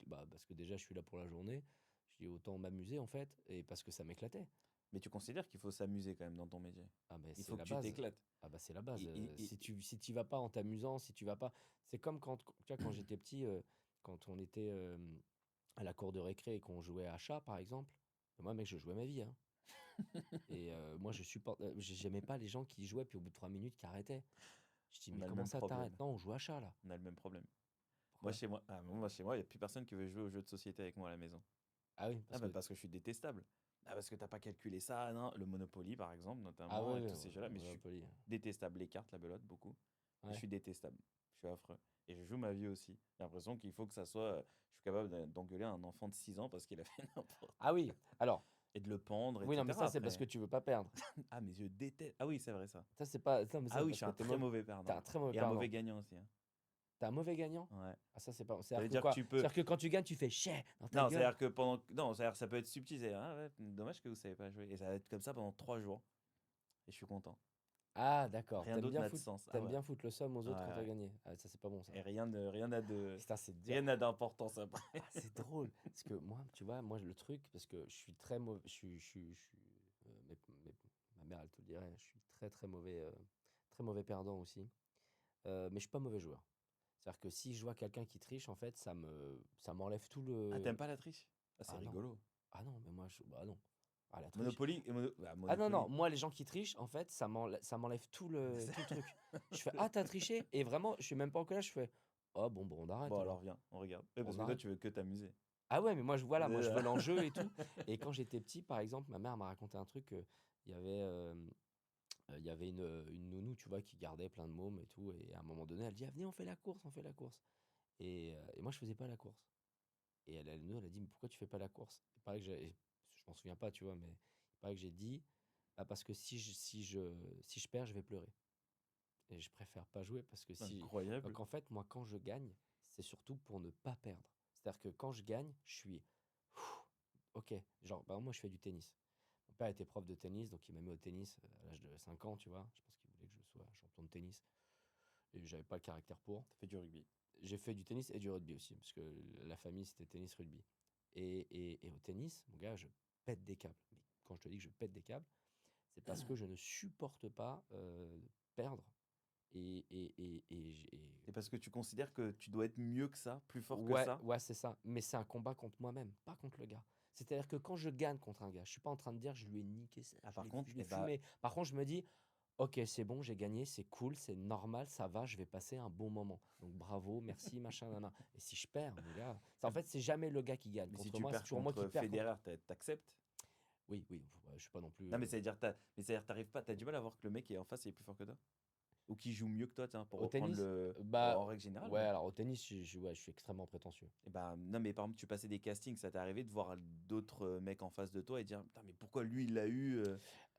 [SPEAKER 2] parce que déjà, je suis là pour la journée. Je dis: «Autant m'amuser», en fait et parce que ça m'éclatait.
[SPEAKER 1] Mais tu considères qu'il faut s'amuser quand même dans ton métier?
[SPEAKER 2] Ah ben
[SPEAKER 1] Il
[SPEAKER 2] c'est
[SPEAKER 1] faut que
[SPEAKER 2] la
[SPEAKER 1] tu
[SPEAKER 2] base.
[SPEAKER 1] t'éclates.
[SPEAKER 2] Ah bah, c'est la base,
[SPEAKER 1] Et
[SPEAKER 2] si tu vas pas en t'amusant, si tu vas pas c'est comme tu vois, quand j'étais petit, quand on était, à la cour de récré et qu'on jouait à chat, par exemple, moi, mec, je jouais ma vie, hein et moi, j'aimais pas les gens qui jouaient puis au bout de 3 minutes qui arrêtaient. Je dis:
[SPEAKER 1] on
[SPEAKER 2] «Mais
[SPEAKER 1] a le
[SPEAKER 2] comment
[SPEAKER 1] même
[SPEAKER 2] ça
[SPEAKER 1] problème.
[SPEAKER 2] t'arrêtes «Non, on joue à chat, là».
[SPEAKER 1] On a le même problème.
[SPEAKER 2] «Pourquoi?»
[SPEAKER 1] Moi chez moi, il y a plus personne qui veut jouer aux jeux de société avec moi à la maison.
[SPEAKER 2] «Ah oui,
[SPEAKER 1] Ah
[SPEAKER 2] parce
[SPEAKER 1] bah,
[SPEAKER 2] que»
[SPEAKER 1] parce que je suis détestable. Ah parce que t'as pas calculé ça, non, le Monopoly par exemple
[SPEAKER 2] ah
[SPEAKER 1] notamment
[SPEAKER 2] ouais,
[SPEAKER 1] et
[SPEAKER 2] ouais,
[SPEAKER 1] tous ces
[SPEAKER 2] ouais,
[SPEAKER 1] jeux-là, mais je suis
[SPEAKER 2] Monopoly,
[SPEAKER 1] détestable. Les cartes, la belote, beaucoup. Mais je
[SPEAKER 2] ouais.
[SPEAKER 1] suis détestable. Je suis affreux. Et je joue ma vie aussi. J'ai l'impression qu'il faut que ça soit. Je suis capable d'engueuler un enfant de 6 ans parce qu'il a fait n'importe.
[SPEAKER 2] Ah oui, alors
[SPEAKER 1] Et de le pendre,
[SPEAKER 2] oui, non, mais
[SPEAKER 1] etc.
[SPEAKER 2] ça, c'est parce que
[SPEAKER 1] après.
[SPEAKER 2] tu veux pas perdre.
[SPEAKER 1] Ah, mais je déteste. Ah oui, c'est vrai ça.
[SPEAKER 2] Ça, c'est pas non, mais ça,
[SPEAKER 1] Ah
[SPEAKER 2] c'est
[SPEAKER 1] oui, je
[SPEAKER 2] parce
[SPEAKER 1] suis
[SPEAKER 2] que
[SPEAKER 1] un très mauvais perdant.
[SPEAKER 2] un très mauvais
[SPEAKER 1] Et un mauvais
[SPEAKER 2] perdant.
[SPEAKER 1] gagnant aussi, hein.
[SPEAKER 2] Tu un mauvais gagnant?
[SPEAKER 1] Ouais.
[SPEAKER 2] Ah ça, c'est pas
[SPEAKER 1] Ça
[SPEAKER 2] c'est-à-dire
[SPEAKER 1] veut
[SPEAKER 2] que
[SPEAKER 1] dire que
[SPEAKER 2] quoi?
[SPEAKER 1] tu peux.
[SPEAKER 2] C'est-à-dire que quand tu gagnes, tu fais: «Chais!» dans ta
[SPEAKER 1] Non,
[SPEAKER 2] gueule?
[SPEAKER 1] c'est-à-dire que pendant. Non, c'est-à-dire que ça peut être subtil. C'est ah ouais, dommage que vous savez pas jouer. Et ça va être comme ça pendant 3 jours. Et je suis content.
[SPEAKER 2] Ah d'accord,
[SPEAKER 1] Rien d'autre n'a de sens. Ah
[SPEAKER 2] tu
[SPEAKER 1] ouais.
[SPEAKER 2] bien foutre le seum aux
[SPEAKER 1] Ouais,
[SPEAKER 2] autres quand tu as
[SPEAKER 1] ouais.
[SPEAKER 2] gagné. Ah ça, c'est pas bon ça.
[SPEAKER 1] Et
[SPEAKER 2] Putain, c'est dur.
[SPEAKER 1] rien n'a d'importance après.
[SPEAKER 2] Ah, c'est drôle parce que moi, tu vois, moi, le truc parce que je suis très mauvais ma mère, elle te le dirait, je suis très, très mauvais perdant aussi, mais je suis pas mauvais joueur. C'est-à-dire que si je vois quelqu'un qui triche, en fait, ça m'enlève tout
[SPEAKER 1] Ah, t'aimes
[SPEAKER 2] le
[SPEAKER 1] pas la triche? Ah, c'est
[SPEAKER 2] ah non,
[SPEAKER 1] rigolo.
[SPEAKER 2] ah non, mais moi bah non. Ah la triche.
[SPEAKER 1] Monopoly,
[SPEAKER 2] Ah non, non,
[SPEAKER 1] Monopoly.
[SPEAKER 2] moi les gens qui trichent, en fait, ça m'enlève tout le truc. Je fais: «Ah tu triché?» et vraiment, je suis même pas en colère, je fais: «Oh bon, on arrête
[SPEAKER 1] Bon, alors
[SPEAKER 2] alors,
[SPEAKER 1] viens, on regarde. Ouais, parce
[SPEAKER 2] on
[SPEAKER 1] que toi,
[SPEAKER 2] arrête».
[SPEAKER 1] tu veux que t'amuser.
[SPEAKER 2] Ah ouais, mais moi moi je
[SPEAKER 1] C'est
[SPEAKER 2] veux
[SPEAKER 1] ça.
[SPEAKER 2] l'enjeu et tout et quand j'étais petit, par exemple, ma mère m'a raconté un truc, il y avait, il y avait une nounou, tu vois, qui gardait plein de mômes et tout et à un moment donné, elle dit: «Ah venez, on fait la course, on fait la course» et moi je faisais pas la course et la nounou, elle a dit: «Mais pourquoi tu fais pas la course?» Il paraît que je m'en souviens pas, tu vois? Mais il paraît que j'ai dit: «Bah parce que si je perds, je vais pleurer et je préfère pas jouer parce que si»
[SPEAKER 1] Incroyable.
[SPEAKER 2] donc en fait, moi, quand je gagne, c'est surtout pour ne pas perdre. C'est-à-dire que quand je gagne, je suis OK, genre, par exemple, moi, je fais du tennis. Mon père était prof de tennis, donc il m'a mis au tennis à l'âge de 5 ans, tu vois. Je pense qu'il voulait que je sois champion de tennis. Et j'avais pas le caractère pour.
[SPEAKER 1] T'as fait du rugby.
[SPEAKER 2] J'ai fait du tennis et du rugby aussi, parce que la famille, c'était tennis-rugby. Et au tennis, mon gars, je pète des câbles. Mais quand je te dis que je pète des câbles, c'est parce que je ne supporte pas perdre.
[SPEAKER 1] Et parce que tu considères que tu dois être mieux que ça, plus fort que
[SPEAKER 2] Ouais,
[SPEAKER 1] ça.
[SPEAKER 2] ouais, c'est ça. Mais c'est un combat contre moi-même, pas contre le gars. C'est-à-dire que quand je gagne contre un gars, je suis pas en train de dire je lui ai niqué ça,
[SPEAKER 1] Ah, par contre,
[SPEAKER 2] je l'ai
[SPEAKER 1] eh bah,
[SPEAKER 2] fumé. Par contre, je me dis, ok, c'est bon, j'ai gagné, c'est cool, c'est normal, ça va, je vais passer un bon moment. Donc bravo, merci, machin, nana. Et si je perds, mon gars, en fait, c'est jamais le gars qui gagne.
[SPEAKER 1] mais si
[SPEAKER 2] Contre
[SPEAKER 1] tu
[SPEAKER 2] moi, c'est
[SPEAKER 1] perds
[SPEAKER 2] toujours moi qui
[SPEAKER 1] contre
[SPEAKER 2] perds contre.
[SPEAKER 1] Federer, t'acceptes?
[SPEAKER 2] Oui, oui, je suis pas non plus.
[SPEAKER 1] Non, mais c'est-à-dire t'arrives pas, t'as du mal à voir que le mec qui est en face il est plus fort que toi? Ou qui joue mieux que toi, tiens, pour
[SPEAKER 2] Au
[SPEAKER 1] reprendre
[SPEAKER 2] tennis,
[SPEAKER 1] le.
[SPEAKER 2] bah,
[SPEAKER 1] En règle générale,
[SPEAKER 2] ouais,
[SPEAKER 1] ouais.
[SPEAKER 2] alors au tennis, ouais, je suis extrêmement prétentieux.
[SPEAKER 1] Et bah, non, mais par exemple, tu passais des castings, ça t'est arrivé de voir d'autres mecs en face de toi et dire, putain, mais pourquoi lui il l'a eu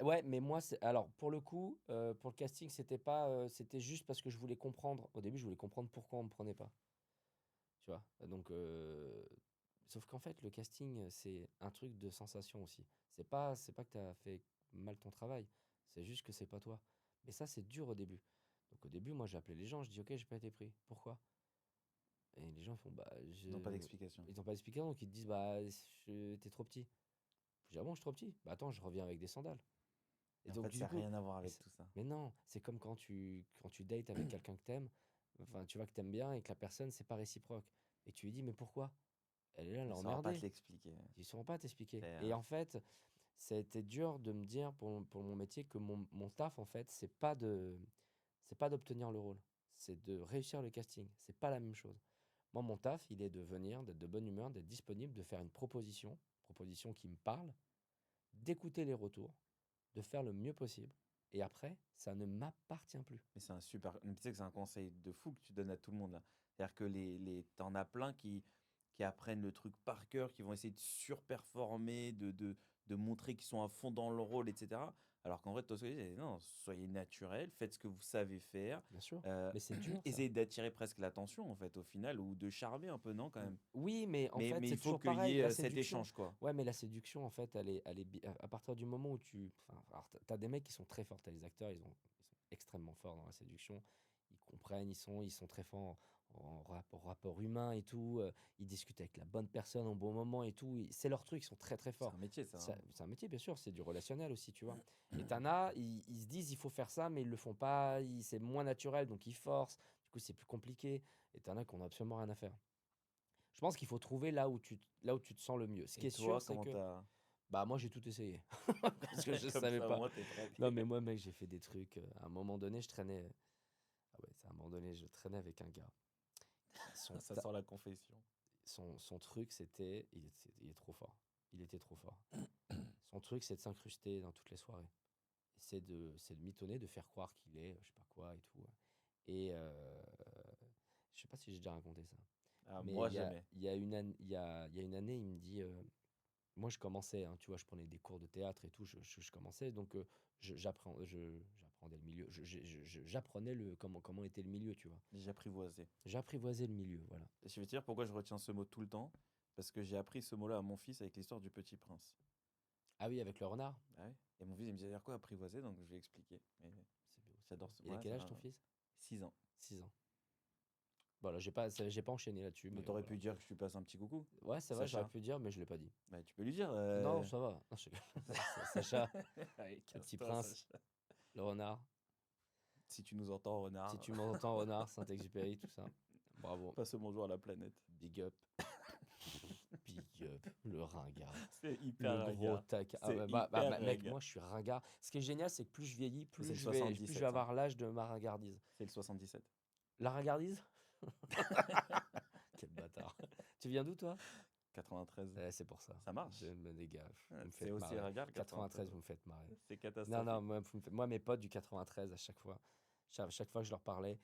[SPEAKER 2] Ouais, mais moi, alors pour le coup, pour le casting, c'était pas, c'était juste parce que je voulais comprendre. Au début, je voulais comprendre pourquoi on me prenait pas. Tu vois? Donc, sauf qu'en fait, le casting, c'est un truc de sensation aussi. C'est pas que tu as fait mal ton travail, c'est juste que c'est pas toi. Mais ça, c'est dur au début. Donc au début, moi, j'ai appelé les gens, je dis: «OK, j'ai pas été pris». «Pourquoi?» Et les gens font, bah,
[SPEAKER 1] Ils n'ont pas d'explication.
[SPEAKER 2] ils n'ont pas d'explication, donc ils te disent, bah, t'es trop petit. Je dis, ah bon, je suis trop petit? Bah attends, je reviens avec des sandales. Et
[SPEAKER 1] Et en
[SPEAKER 2] donc,
[SPEAKER 1] fait,
[SPEAKER 2] du
[SPEAKER 1] ça n'a
[SPEAKER 2] coup,
[SPEAKER 1] rien à voir
[SPEAKER 2] mais,
[SPEAKER 1] avec tout ça.
[SPEAKER 2] mais non, c'est comme quand tu dates avec quelqu'un que t'aimes, enfin, tu vois que t'aimes bien et que la personne, c'est pas réciproque. Et tu lui dis, mais pourquoi? Elle est là, elle
[SPEAKER 1] On
[SPEAKER 2] est
[SPEAKER 1] ne saura pas te
[SPEAKER 2] emmerdée.
[SPEAKER 1] l'expliquer.
[SPEAKER 2] Ils ne sauront pas t'expliquer.
[SPEAKER 1] C'est,
[SPEAKER 2] Et en fait, ça a été dur de me dire pour mon métier que mon taf, en fait, c'est pas d'obtenir le rôle, c'est de réussir le casting. C'est pas la même chose. Moi, mon taf, il est de venir, d'être de bonne humeur, d'être disponible, de faire une proposition qui me parle, d'écouter les retours, de faire le mieux possible. Et après, ça ne m'appartient plus.
[SPEAKER 1] Mais c'est un super. Mais tu sais que c'est un conseil de fou que tu donnes à tout le monde là. C'est-à-dire que t'en as plein qui apprennent le truc par cœur, qui vont essayer de surperformer, de montrer qu'ils sont à fond dans le rôle, etc. Alors qu'en vrai, toi, non, soyez naturel, faites ce que vous savez faire.
[SPEAKER 2] Bien sûr.
[SPEAKER 1] euh,
[SPEAKER 2] Mais c'est dur, ça.
[SPEAKER 1] Essayez d'attirer presque l'attention, en fait, au final, ou de charmer un peu, non, quand même.
[SPEAKER 2] Oui, mais en fait,
[SPEAKER 1] Mais
[SPEAKER 2] c'est
[SPEAKER 1] il faut
[SPEAKER 2] toujours
[SPEAKER 1] qu'il y
[SPEAKER 2] pareil.
[SPEAKER 1] ait
[SPEAKER 2] La
[SPEAKER 1] cet
[SPEAKER 2] séduction.
[SPEAKER 1] échange, quoi.
[SPEAKER 2] Ouais, mais la séduction, en fait, à partir du moment où enfin, alors, t'as des mecs qui sont très forts. T'as les acteurs, ils sont extrêmement forts dans la séduction. Ils comprennent, ils sont très forts en rapport humain et tout. Ils discutent avec la bonne personne au bon moment et tout. C'est leur truc, ils sont très, très
[SPEAKER 1] C'est
[SPEAKER 2] forts.
[SPEAKER 1] un métier, ça, hein.
[SPEAKER 2] C'est un métier, bien sûr, c'est du relationnel aussi, tu vois. Et t'en as, ils se disent, il faut faire ça, mais ils le font pas. C'est moins naturel, donc ils forcent. Du coup, c'est plus compliqué. Et t'en as qui ont absolument rien à faire. Je pense qu'il faut trouver là où tu te sens le mieux. Ce qui
[SPEAKER 1] Et
[SPEAKER 2] est sûr,
[SPEAKER 1] toi,
[SPEAKER 2] c'est
[SPEAKER 1] comment
[SPEAKER 2] que
[SPEAKER 1] t'as.
[SPEAKER 2] bah moi j'ai tout essayé parce que je
[SPEAKER 1] Comme
[SPEAKER 2] savais
[SPEAKER 1] ça, au
[SPEAKER 2] pas.
[SPEAKER 1] moins, t'es prêt.
[SPEAKER 2] Non mais moi mec, j'ai fait des trucs. À un moment donné, je traînais. Ah ouais, à un moment donné, je traînais avec un gars. Son,
[SPEAKER 1] Ça
[SPEAKER 2] ta-
[SPEAKER 1] sent la confession.
[SPEAKER 2] son truc, c'était, il est trop fort. Il était trop fort. Son truc, c'est de s'incruster dans toutes les soirées. C'est de mitonner, de faire croire qu'il est, je sais pas quoi et tout. Et je sais pas si j'ai déjà raconté ça.
[SPEAKER 1] Ah,
[SPEAKER 2] Mais
[SPEAKER 1] moi, jamais.
[SPEAKER 2] il y a une année, il me dit. Moi, je commençais, hein, tu vois, je prenais des cours de théâtre et tout, je commençais, donc j'apprenais le milieu, j'apprenais comment était le milieu, tu vois.
[SPEAKER 1] J'ai apprivoisé.
[SPEAKER 2] J'apprivoisais le milieu, voilà.
[SPEAKER 1] Je vais te dire pourquoi je retiens ce mot tout le temps. Parce que j'ai appris ce mot-là à mon fils avec l'histoire du Petit Prince.
[SPEAKER 2] Ah oui, avec le renard?
[SPEAKER 1] Ah ouais. Et mon fils, il me disait, dire quoi apprivoiser? Donc je lui ai expliqué. Et
[SPEAKER 2] C'est beau, c'est
[SPEAKER 1] j'adore
[SPEAKER 2] beau.
[SPEAKER 1] ce
[SPEAKER 2] Il a
[SPEAKER 1] mot.
[SPEAKER 2] quel âge ton fils?
[SPEAKER 1] 6 ans.
[SPEAKER 2] 6 ans. Voilà, j'ai pas enchaîné là-dessus,
[SPEAKER 1] Mais
[SPEAKER 2] mais
[SPEAKER 1] t'aurais
[SPEAKER 2] voilà.
[SPEAKER 1] pu dire que je lui passe un petit coucou.
[SPEAKER 2] Ouais, c'est vrai, j'aurais
[SPEAKER 1] Sacha.
[SPEAKER 2] pu dire, mais je l'ai pas dit.
[SPEAKER 1] Bah, tu peux lui dire.
[SPEAKER 2] Non, ça va. Non, Sacha,
[SPEAKER 1] Allez,
[SPEAKER 2] le petit
[SPEAKER 1] casse-toi,
[SPEAKER 2] prince,
[SPEAKER 1] Sacha.
[SPEAKER 2] le renard.
[SPEAKER 1] Si tu nous entends,
[SPEAKER 2] Si
[SPEAKER 1] renard,
[SPEAKER 2] tu m'entends, renard, Saint-Exupéry, tout ça. Bravo.
[SPEAKER 1] passe bonjour à la planète.
[SPEAKER 2] Big up. Big up. Le ringard.
[SPEAKER 1] C'est
[SPEAKER 2] Le
[SPEAKER 1] hyper
[SPEAKER 2] gros
[SPEAKER 1] ringard.
[SPEAKER 2] tac. Ah
[SPEAKER 1] C'est
[SPEAKER 2] ouais,
[SPEAKER 1] hyper
[SPEAKER 2] mec,
[SPEAKER 1] ringard.
[SPEAKER 2] moi je suis ringard. Ce qui est génial, c'est que plus je vieillis,
[SPEAKER 1] C'est le
[SPEAKER 2] plus je vais
[SPEAKER 1] 77, hein.
[SPEAKER 2] avoir l'âge de ma ringardise.
[SPEAKER 1] C'est le 77.
[SPEAKER 2] La ringardise? Quel bâtard. Tu viens d'où toi?
[SPEAKER 1] 93.
[SPEAKER 2] C'est pour ça.
[SPEAKER 1] Ça marche.
[SPEAKER 2] Les gars, vous me
[SPEAKER 1] C'est
[SPEAKER 2] faites
[SPEAKER 1] aussi
[SPEAKER 2] marrer.
[SPEAKER 1] ringard le
[SPEAKER 2] 93,
[SPEAKER 1] 93.
[SPEAKER 2] vous me faites marrer.
[SPEAKER 1] C'est
[SPEAKER 2] Non,
[SPEAKER 1] catastrophique.
[SPEAKER 2] moi, mes potes du 93, à chaque fois, chaque fois que je leur parlais,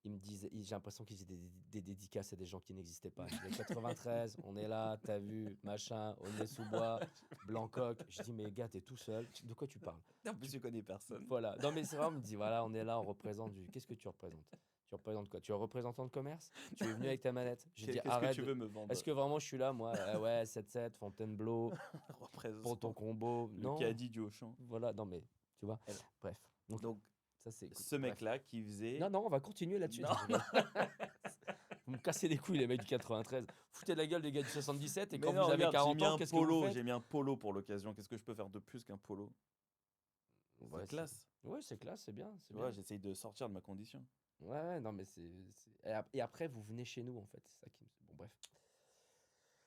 [SPEAKER 2] ils me disaient, j'ai l'impression qu'ils faisaient des dédicaces à des gens qui n'existaient pas. Le 93, on est là, t'as vu, machin, Aulnay-sous-Bois, Blancoc. Je dis, mais gars, t'es tout seul. De quoi tu parles?
[SPEAKER 1] En plus, tu connais personne.
[SPEAKER 2] Voilà. Non, mais c'est vrai, on me dit, voilà, on est là, on représente du. Qu'est-ce que tu représentes? Tu représentes quoi? Tu es un représentant de commerce? Tu es venu avec ta manette? J'ai dit,
[SPEAKER 1] Qu'est-ce que
[SPEAKER 2] arrête.
[SPEAKER 1] tu veux me vendre?
[SPEAKER 2] Est-ce que vraiment je suis là, moi? Ouais, 7-7, Fontainebleau, pour ton
[SPEAKER 1] Représente
[SPEAKER 2] combo.
[SPEAKER 1] le
[SPEAKER 2] Non.
[SPEAKER 1] caddie du Auchan.
[SPEAKER 2] Voilà, non, mais tu vois.
[SPEAKER 1] Elle.
[SPEAKER 2] Bref.
[SPEAKER 1] Donc,
[SPEAKER 2] ça, c'est.
[SPEAKER 1] ce
[SPEAKER 2] Bref.
[SPEAKER 1] mec-là qui faisait.
[SPEAKER 2] Non, on va continuer là-dessus.
[SPEAKER 1] Non.
[SPEAKER 2] Vous me cassez les couilles, les mecs du 93. Foutez de la gueule des gars du 77 et
[SPEAKER 1] Mais
[SPEAKER 2] quand
[SPEAKER 1] non,
[SPEAKER 2] vous avez
[SPEAKER 1] regarde,
[SPEAKER 2] 40 ans, qu'est-ce que vous faites?
[SPEAKER 1] j'ai mis un polo pour l'occasion. Qu'est-ce que je peux faire de plus qu'un polo?
[SPEAKER 2] Ouais,
[SPEAKER 1] C'est classe.
[SPEAKER 2] Ouais, c'est classe, c'est bien.
[SPEAKER 1] Tu vois, j'essaye de sortir de ma condition.
[SPEAKER 2] Ouais, non, mais Et après, vous venez chez nous, en fait. C'est ça qui. Bon, bref.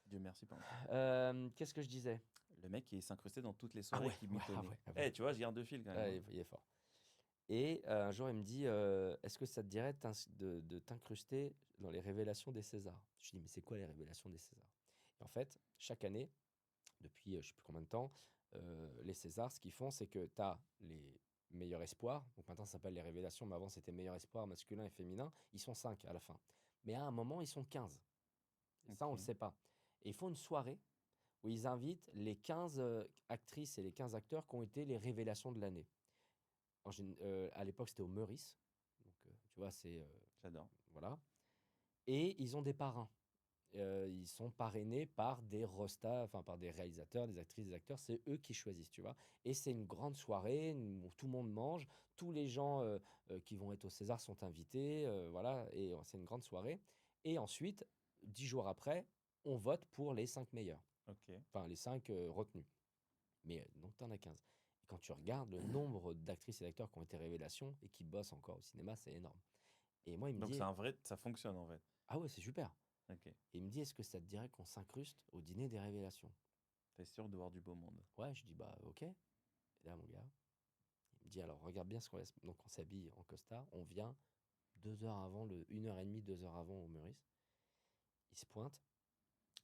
[SPEAKER 1] Dieu merci, pardon.
[SPEAKER 2] Qu'est-ce que je disais?
[SPEAKER 1] Le mec qui s'incrustait dans toutes les soirées qui mitonnait.
[SPEAKER 2] ouais.
[SPEAKER 1] Tu vois, je garde de fil quand même.
[SPEAKER 2] Il est fort. Et un jour, il me dit est-ce que ça te dirait de t'incruster dans les révélations des Césars? Je lui dis mais c'est quoi les révélations des Césars? Et en fait, chaque année, depuis je sais plus combien de temps, les Césars, ce qu'ils font, c'est que tu as les meilleurs espoirs. Donc maintenant, ça s'appelle les révélations, mais avant, c'était meilleurs espoirs masculin et féminin. Ils sont 5 à la fin. Mais à un moment, ils sont 15. Et ça, on ne le sait pas. Et ils font une soirée où ils invitent les 15 actrices et les 15 acteurs qui ont été les révélations de l'année. À l'époque, c'était au Meurice. Donc, tu vois, c'est.
[SPEAKER 1] J'adore.
[SPEAKER 2] Voilà. Et ils ont des parrains. Ils sont parrainés par des rostas, enfin par des réalisateurs, des actrices, des acteurs. C'est eux qui choisissent, tu vois. Et c'est une grande soirée où tout le monde mange. Tous les gens qui vont être au César sont invités. Voilà. Et c'est une grande soirée. Et ensuite, 10 jours après, on vote pour les 5 meilleurs.
[SPEAKER 1] Ok.
[SPEAKER 2] Enfin, les 5 retenus. Mais donc, tu en as 15. Et quand tu regardes le nombre d'actrices et d'acteurs qui ont été révélations et qui bossent encore au cinéma, c'est énorme. Et moi, il me
[SPEAKER 1] Donc
[SPEAKER 2] dit,
[SPEAKER 1] ça fonctionne en fait.
[SPEAKER 2] ah ouais, c'est super.
[SPEAKER 1] Ok.
[SPEAKER 2] Et il me dit, est-ce que ça te dirait qu'on s'incruste au dîner des révélations?
[SPEAKER 1] T'es sûr de voir du beau monde.
[SPEAKER 2] Ouais, je dis, bah ok. Et là, mon gars, il me dit, alors regarde bien ce qu'on laisse. Donc on s'habille en costard, on vient 2 heures avant, 1h30, 2 heures avant au Meurice. Il se pointe,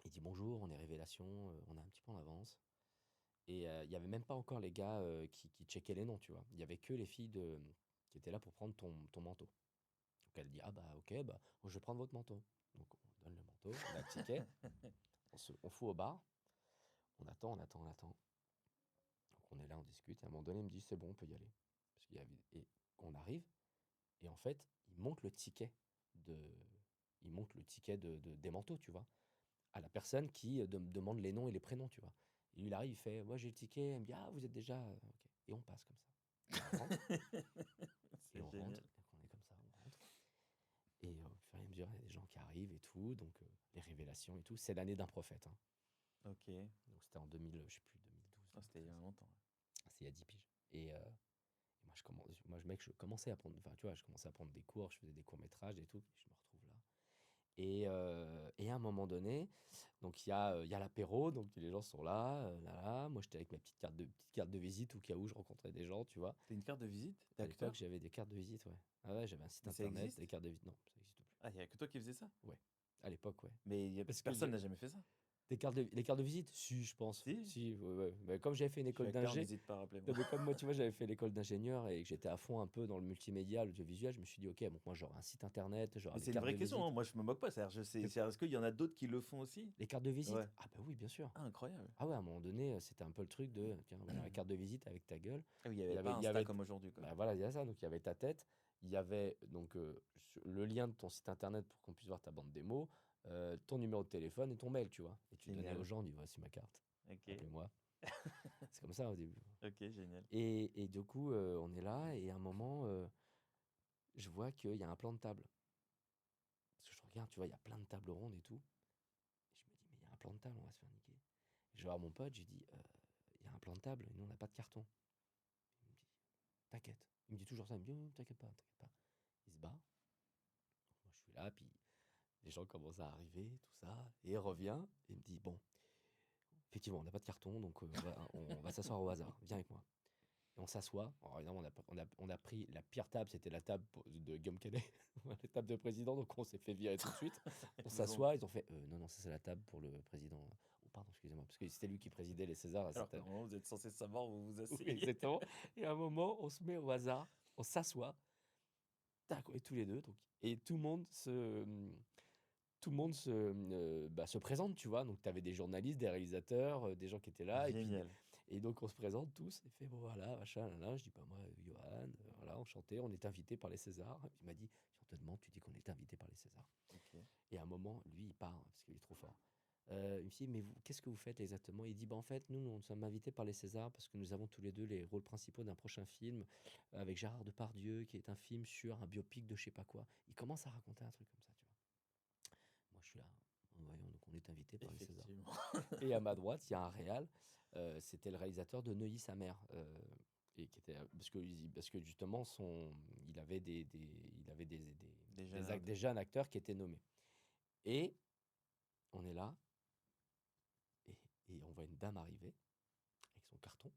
[SPEAKER 2] il dit bonjour, on est révélation, on est un petit peu en avance. Et il n'y avait même pas encore les gars qui checkaient les noms, tu vois. Il y avait que les filles qui étaient là pour prendre ton manteau. Donc elle dit, ah bah ok, bah je vais prendre votre manteau. Donc on donne le manteau, on a le ticket, on fout au bar, on attend, on attend, on attend. Donc on est là, on discute, et à un moment donné, il me dit, c'est bon, on peut y aller. Et on arrive, et en fait, de, il montre le ticket des manteaux, tu vois, à la personne qui demande les noms et les prénoms, tu vois. Et lui, il arrive, il fait, moi j'ai le ticket, elle me dit, ah, vous êtes déjà, ok. Et on passe comme ça. Et on rentre, et
[SPEAKER 1] C'est
[SPEAKER 2] on
[SPEAKER 1] génial.
[SPEAKER 2] rentre, donc on est comme ça, on rentre. Et au fur et à mesure, il y a des gens qui arrivent et tout, donc les révélations et tout. C'est l'année d'un prophète, hein.
[SPEAKER 1] Ok.
[SPEAKER 2] Donc c'était en 2000, je sais plus, 2012,
[SPEAKER 1] Ah, c'était il y a
[SPEAKER 2] 2013.
[SPEAKER 1] longtemps.
[SPEAKER 2] C'est il y a 10 piges. Et mec, je commençais à prendre, enfin, tu vois, je commençais à prendre des cours, je faisais des courts-métrages et tout, je me retrouve là. Et à un moment donné, donc il y a l'apéro, donc les gens sont là, là. Moi, j'étais avec ma petite carte de visite au cas où je rencontrais des gens, tu vois.
[SPEAKER 1] T'as une carte de visite
[SPEAKER 2] À l'époque,
[SPEAKER 1] d'acteur?
[SPEAKER 2] j'avais des cartes de visite, ouais. Ah ouais, j'avais un site
[SPEAKER 1] Mais ça
[SPEAKER 2] internet,
[SPEAKER 1] existe?
[SPEAKER 2] des cartes de visite. Non, ça n'existe plus.
[SPEAKER 1] Ah, il y a que toi qui faisais ça?
[SPEAKER 2] Ouais, à l'époque, ouais.
[SPEAKER 1] Mais
[SPEAKER 2] Parce que
[SPEAKER 1] personne n'a jamais fait ça.
[SPEAKER 2] les cartes de visite, si, je pense.
[SPEAKER 1] Si?
[SPEAKER 2] Si, ouais, ouais. Mais comme j'avais fait une
[SPEAKER 1] Je suis
[SPEAKER 2] école
[SPEAKER 1] acteur,
[SPEAKER 2] d'ingé,
[SPEAKER 1] n'hésite pas à rappeler
[SPEAKER 2] non,
[SPEAKER 1] moi.
[SPEAKER 2] mais comme moi, tu vois, j'avais fait l'école d'ingénieur et que j'étais à fond un peu dans le multimédia, l'audiovisuel, je me suis dit, ok, bon, moi j'aurai un site internet, j'aurai
[SPEAKER 1] Mais
[SPEAKER 2] les
[SPEAKER 1] c'est une
[SPEAKER 2] cartes
[SPEAKER 1] vraie
[SPEAKER 2] de
[SPEAKER 1] question,
[SPEAKER 2] visite.
[SPEAKER 1] hein. Moi je me moque pas. C'est-à-dire,
[SPEAKER 2] Le-
[SPEAKER 1] est-ce qu'il y en a d'autres qui le font aussi?
[SPEAKER 2] Les cartes de visite?
[SPEAKER 1] Ouais.
[SPEAKER 2] Ah bah oui, bien sûr.
[SPEAKER 1] Ah, incroyable.
[SPEAKER 2] Ah ouais, à un moment donné, c'était un peu le truc de, tiens, voilà, la carte de visite avec ta gueule.
[SPEAKER 1] Ah oui, il n'y
[SPEAKER 2] Il
[SPEAKER 1] avait
[SPEAKER 2] y
[SPEAKER 1] pas
[SPEAKER 2] avait, il y
[SPEAKER 1] Insta
[SPEAKER 2] avait,
[SPEAKER 1] comme aujourd'hui, quoi.
[SPEAKER 2] bah voilà, il y a ça. Donc il y avait ta tête, il y avait donc le lien de ton site internet pour qu'on puisse voir ta bande démo, ton numéro de téléphone et ton mail, tu vois. Et tu donnais aux
[SPEAKER 1] Génial.
[SPEAKER 2] gens, on dit, voici ma carte,
[SPEAKER 1] Ok.
[SPEAKER 2] appelez-moi. C'est comme ça au début.
[SPEAKER 1] Ok, génial.
[SPEAKER 2] Et du coup, on est là et à un moment, je vois qu'il y a un plan de table. Parce que je regarde, tu vois, il y a plein de tables rondes et tout. Et je me dis, mais il y a un plan de table, on va se faire niquer. Je vais voir mon pote, je lui dis, il y a un plan de table, et nous on n'a pas de carton. Il me dit, t'inquiète. Il me dit toujours ça, il me dit, oh, t'inquiète pas, t'inquiète pas. Il se bat. Moi je suis là, puis les gens commencent à arriver, tout ça. Et il revient, et il me dit, bon, effectivement, on n'a pas de carton, donc on va s'asseoir au hasard. Viens avec moi. Et on s'assoit. Alors évidemment, on a pris la pire table, c'était la table de Guillaume Canet, la table de président, donc on s'est fait virer tout de suite. On
[SPEAKER 1] Ils vous ont-
[SPEAKER 2] s'assoit, ils ont fait non, non, ça c'est la table pour le président. Oh, pardon, excusez-moi, parce que c'était lui qui présidait les Césars à cette
[SPEAKER 1] Alors que
[SPEAKER 2] table.
[SPEAKER 1] normalement vous êtes censé savoir où vous vous
[SPEAKER 2] Oui,
[SPEAKER 1] asseyez.
[SPEAKER 2] exactement. Et à un moment, on se met au hasard, on s'assoit, tac, et tous les deux, donc, et tout le monde se présente, tu vois. Donc, tu avais des journalistes, des réalisateurs, des gens qui étaient là.
[SPEAKER 1] Génial.
[SPEAKER 2] Et donc, on se présente tous. Et fait, bon, voilà, machin, là, là. Je dis, pas moi, Johan, voilà, enchanté, on est invité par les Césars. Il m'a dit, si on te demande, tu dis qu'on est invité par les Césars.
[SPEAKER 1] Ok.
[SPEAKER 2] Et à un moment, lui, il part, parce qu'il est trop fort. Il me dit, mais vous, qu'est-ce que vous faites exactement? Il dit, bah, en fait, nous sommes invités par les Césars parce que nous avons tous les deux les rôles principaux d'un prochain film avec Gérard Depardieu, qui est un film sur un biopic de je sais pas quoi. Il commence à raconter un truc comme ça, tu vois. Moi, je suis là. Voyons, donc on est invité par les Césars.
[SPEAKER 1] Effectivement.
[SPEAKER 2] Et à ma droite, il y a un réal. C'était le réalisateur de Neuilly, sa mère. Et qui était, parce que justement, il avait
[SPEAKER 1] Des jeunes
[SPEAKER 2] des jeunes acteurs qui étaient nommés. Et on est là. Et, et on voit une dame arriver avec son carton.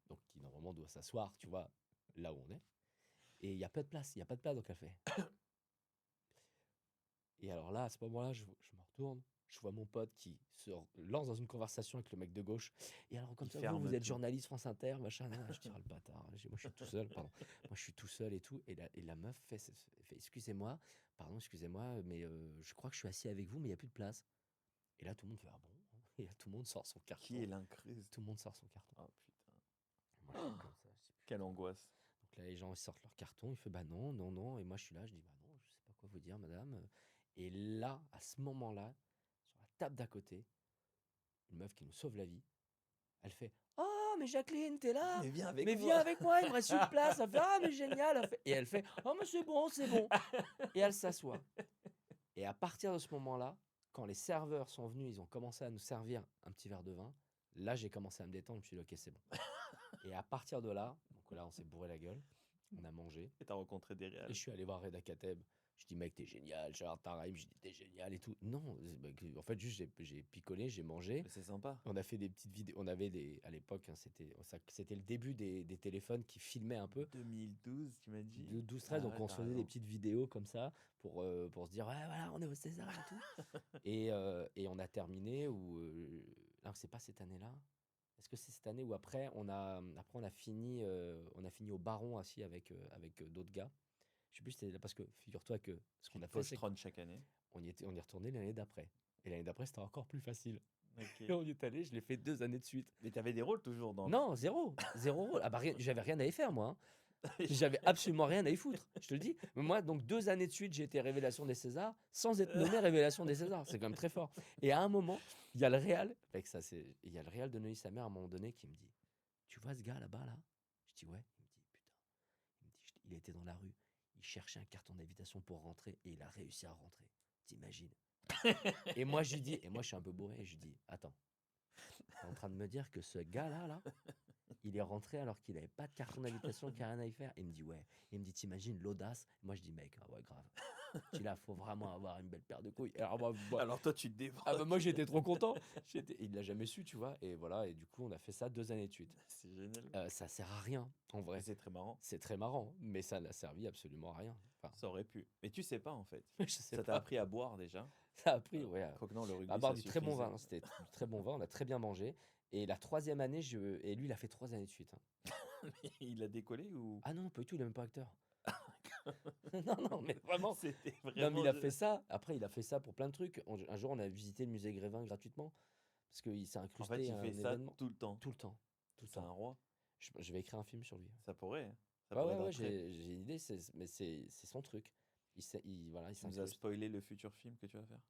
[SPEAKER 2] Donc, qui normalement doit s'asseoir, tu vois, là où on est. Et il n'y a pas de place. Il n'y a pas de place, donc elle fait. Et alors là, à ce moment-là, je me retourne, je vois mon pote qui se lance dans une conversation avec le mec de gauche. Et alors, comme
[SPEAKER 1] Il
[SPEAKER 2] ça,
[SPEAKER 1] ferme
[SPEAKER 2] vous êtes
[SPEAKER 1] tout.
[SPEAKER 2] journaliste France Inter, machin, là, je dirais le bâtard. Moi, je suis tout seul, pardon. Moi, je suis tout seul et tout. Et la meuf fait excusez-moi, pardon, excusez-moi, mais je crois que je suis assis avec vous, mais il n'y a plus de place. Et là, tout le monde fait ah bon. Et là, tout le monde sort son
[SPEAKER 1] Qui est
[SPEAKER 2] carton.
[SPEAKER 1] l'incruste?
[SPEAKER 2] Tout le monde sort son carton.
[SPEAKER 1] Oh putain.
[SPEAKER 2] Moi, je suis comme ça. Je dis,
[SPEAKER 1] Quelle
[SPEAKER 2] putain.
[SPEAKER 1] angoisse.
[SPEAKER 2] Donc là, les gens ils sortent leur carton. Il fait bah non, non, non. Et moi, je suis là, je dis bah non, je sais pas quoi vous dire, madame. Et là, à ce moment-là, sur la table d'à côté, une meuf qui nous sauve la vie. Elle fait: «Oh, mais Jacqueline, t'es là?
[SPEAKER 1] Mais viens avec
[SPEAKER 2] Mais viens
[SPEAKER 1] moi.
[SPEAKER 2] avec moi, il me reste une place». Elle fait: «Ah, mais génial». Et elle fait: «Oh, mais c'est bon, c'est bon». Et elle s'assoit. Et à partir de ce moment-là, quand les serveurs sont venus, ils ont commencé à nous servir un petit verre de vin. Là, j'ai commencé à me détendre. Je me suis dit: «OK, c'est bon». Et à partir de là, donc là, on s'est bourré la gueule, on a mangé.
[SPEAKER 1] Et t'as rencontré des
[SPEAKER 2] Et
[SPEAKER 1] réals.
[SPEAKER 2] je suis allé voir Reda Kateb. Je dis: «Mec, t'es génial». Gérard Taraïm, je dis: «T'es génial» et tout. Non, en fait, juste, j'ai picolé, j'ai mangé.
[SPEAKER 1] Mais c'est sympa.
[SPEAKER 2] On a fait des petites vidéos. On avait des, à l'époque, hein, c'était le début des téléphones qui filmaient un peu.
[SPEAKER 1] 2012, tu m'as dit.
[SPEAKER 2] 12-13,
[SPEAKER 1] Ah
[SPEAKER 2] donc
[SPEAKER 1] ouais,
[SPEAKER 2] on
[SPEAKER 1] t'as
[SPEAKER 2] se faisait des
[SPEAKER 1] raison.
[SPEAKER 2] petites vidéos comme ça pour se dire: «Ouais, voilà, on est au César et tout». Et on a terminé où. Non, c'est pas cette année-là. Est-ce que c'est cette année ou après on a fini au Baron assis avec d'autres gars. Je sais plus si c'était parce que figure-toi que ce
[SPEAKER 1] Tu
[SPEAKER 2] qu'on
[SPEAKER 1] te
[SPEAKER 2] a fait, c'est
[SPEAKER 1] pochetronnes chaque année.
[SPEAKER 2] on y est retourné l'année d'après. Et l'année d'après, c'était encore plus facile. Et
[SPEAKER 1] Ok.
[SPEAKER 2] on y est allé, je l'ai fait 2 années de suite.
[SPEAKER 1] Mais t'avais des rôles toujours dans.
[SPEAKER 2] Non, zéro, zéro rôle. Ah bah j'avais rien à y faire moi, hein. J'avais absolument rien à y foutre, je te le dis. Mais moi, donc 2 années de suite, j'ai été révélation des Césars sans être nommé révélation des Césars. C'est quand même très fort. Et à un moment, il y a le réal, il y a le réal de Neuilly sa mère à un moment donné qui me dit: «Tu vois ce gars là-bas là?» Je dis: «Ouais». Il me dit: «Putain». Il me dit: «Il était dans la rue, il cherchait un carton d'invitation pour rentrer et il a réussi à rentrer. T'imagines?» Et moi, je lui dis, et moi, je suis un peu bourré, et je lui dis: «Attends, t'es en train de me dire que ce gars-là, là, il est rentré alors qu'il avait pas de carton d'invitation, qu'il n'y a rien à y faire?» Il me dit: «Ouais». Il me dit: «T'imagines l'audace?» Moi, je dis: «Mec, ah ouais, grave. Tu là, faut vraiment avoir une belle paire de couilles». Alors,
[SPEAKER 1] Alors toi, tu te
[SPEAKER 2] moi,
[SPEAKER 1] débrouilles.
[SPEAKER 2] j'étais trop content. Il l'a jamais su, tu vois. Et voilà, et du coup, on a fait ça 2 années de suite.
[SPEAKER 1] C'est génial.
[SPEAKER 2] Ça sert à rien, en
[SPEAKER 1] Mais
[SPEAKER 2] vrai.
[SPEAKER 1] c'est très marrant.
[SPEAKER 2] C'est très marrant, mais ça n'a servi absolument à rien. Enfin,
[SPEAKER 1] Ça aurait pu. Mais tu sais pas en fait.
[SPEAKER 2] je sais
[SPEAKER 1] Ça t'a
[SPEAKER 2] pas.
[SPEAKER 1] appris à boire déjà.
[SPEAKER 2] Ça a pris, ouais,
[SPEAKER 1] Croque-non, le
[SPEAKER 2] à
[SPEAKER 1] rugby,
[SPEAKER 2] boire
[SPEAKER 1] ça
[SPEAKER 2] du très bon
[SPEAKER 1] suffisait.
[SPEAKER 2] vin, hein. C'était du très bon vin, on a très bien mangé. Et la 3e année, et lui, il a fait 3 années de suite, hein.
[SPEAKER 1] Il a décollé ou.
[SPEAKER 2] Ah non, pas du tout, il est même pas acteur. Non, non, mais vraiment.
[SPEAKER 1] C'était
[SPEAKER 2] Non, mais
[SPEAKER 1] vraiment.
[SPEAKER 2] il a fait ça. Après, il a fait ça pour plein de trucs. Un jour, on a visité le musée Grévin gratuitement parce qu'il s'est
[SPEAKER 1] En fait,
[SPEAKER 2] incrusté
[SPEAKER 1] il
[SPEAKER 2] à
[SPEAKER 1] fait
[SPEAKER 2] un
[SPEAKER 1] ça
[SPEAKER 2] événement.
[SPEAKER 1] tout le temps.
[SPEAKER 2] Tout le temps, tout le
[SPEAKER 1] C'est un
[SPEAKER 2] temps.
[SPEAKER 1] roi.
[SPEAKER 2] Je vais écrire un film sur lui.
[SPEAKER 1] Ça pourrait. Hein. Ça
[SPEAKER 2] Ouais,
[SPEAKER 1] pourrait
[SPEAKER 2] ouais,
[SPEAKER 1] être
[SPEAKER 2] ouais,
[SPEAKER 1] après.
[SPEAKER 2] j'ai une idée, mais c'est son truc. Voilà, il
[SPEAKER 1] Tu nous as
[SPEAKER 2] s'incruste.
[SPEAKER 1] spoilé le futur film que tu vas faire.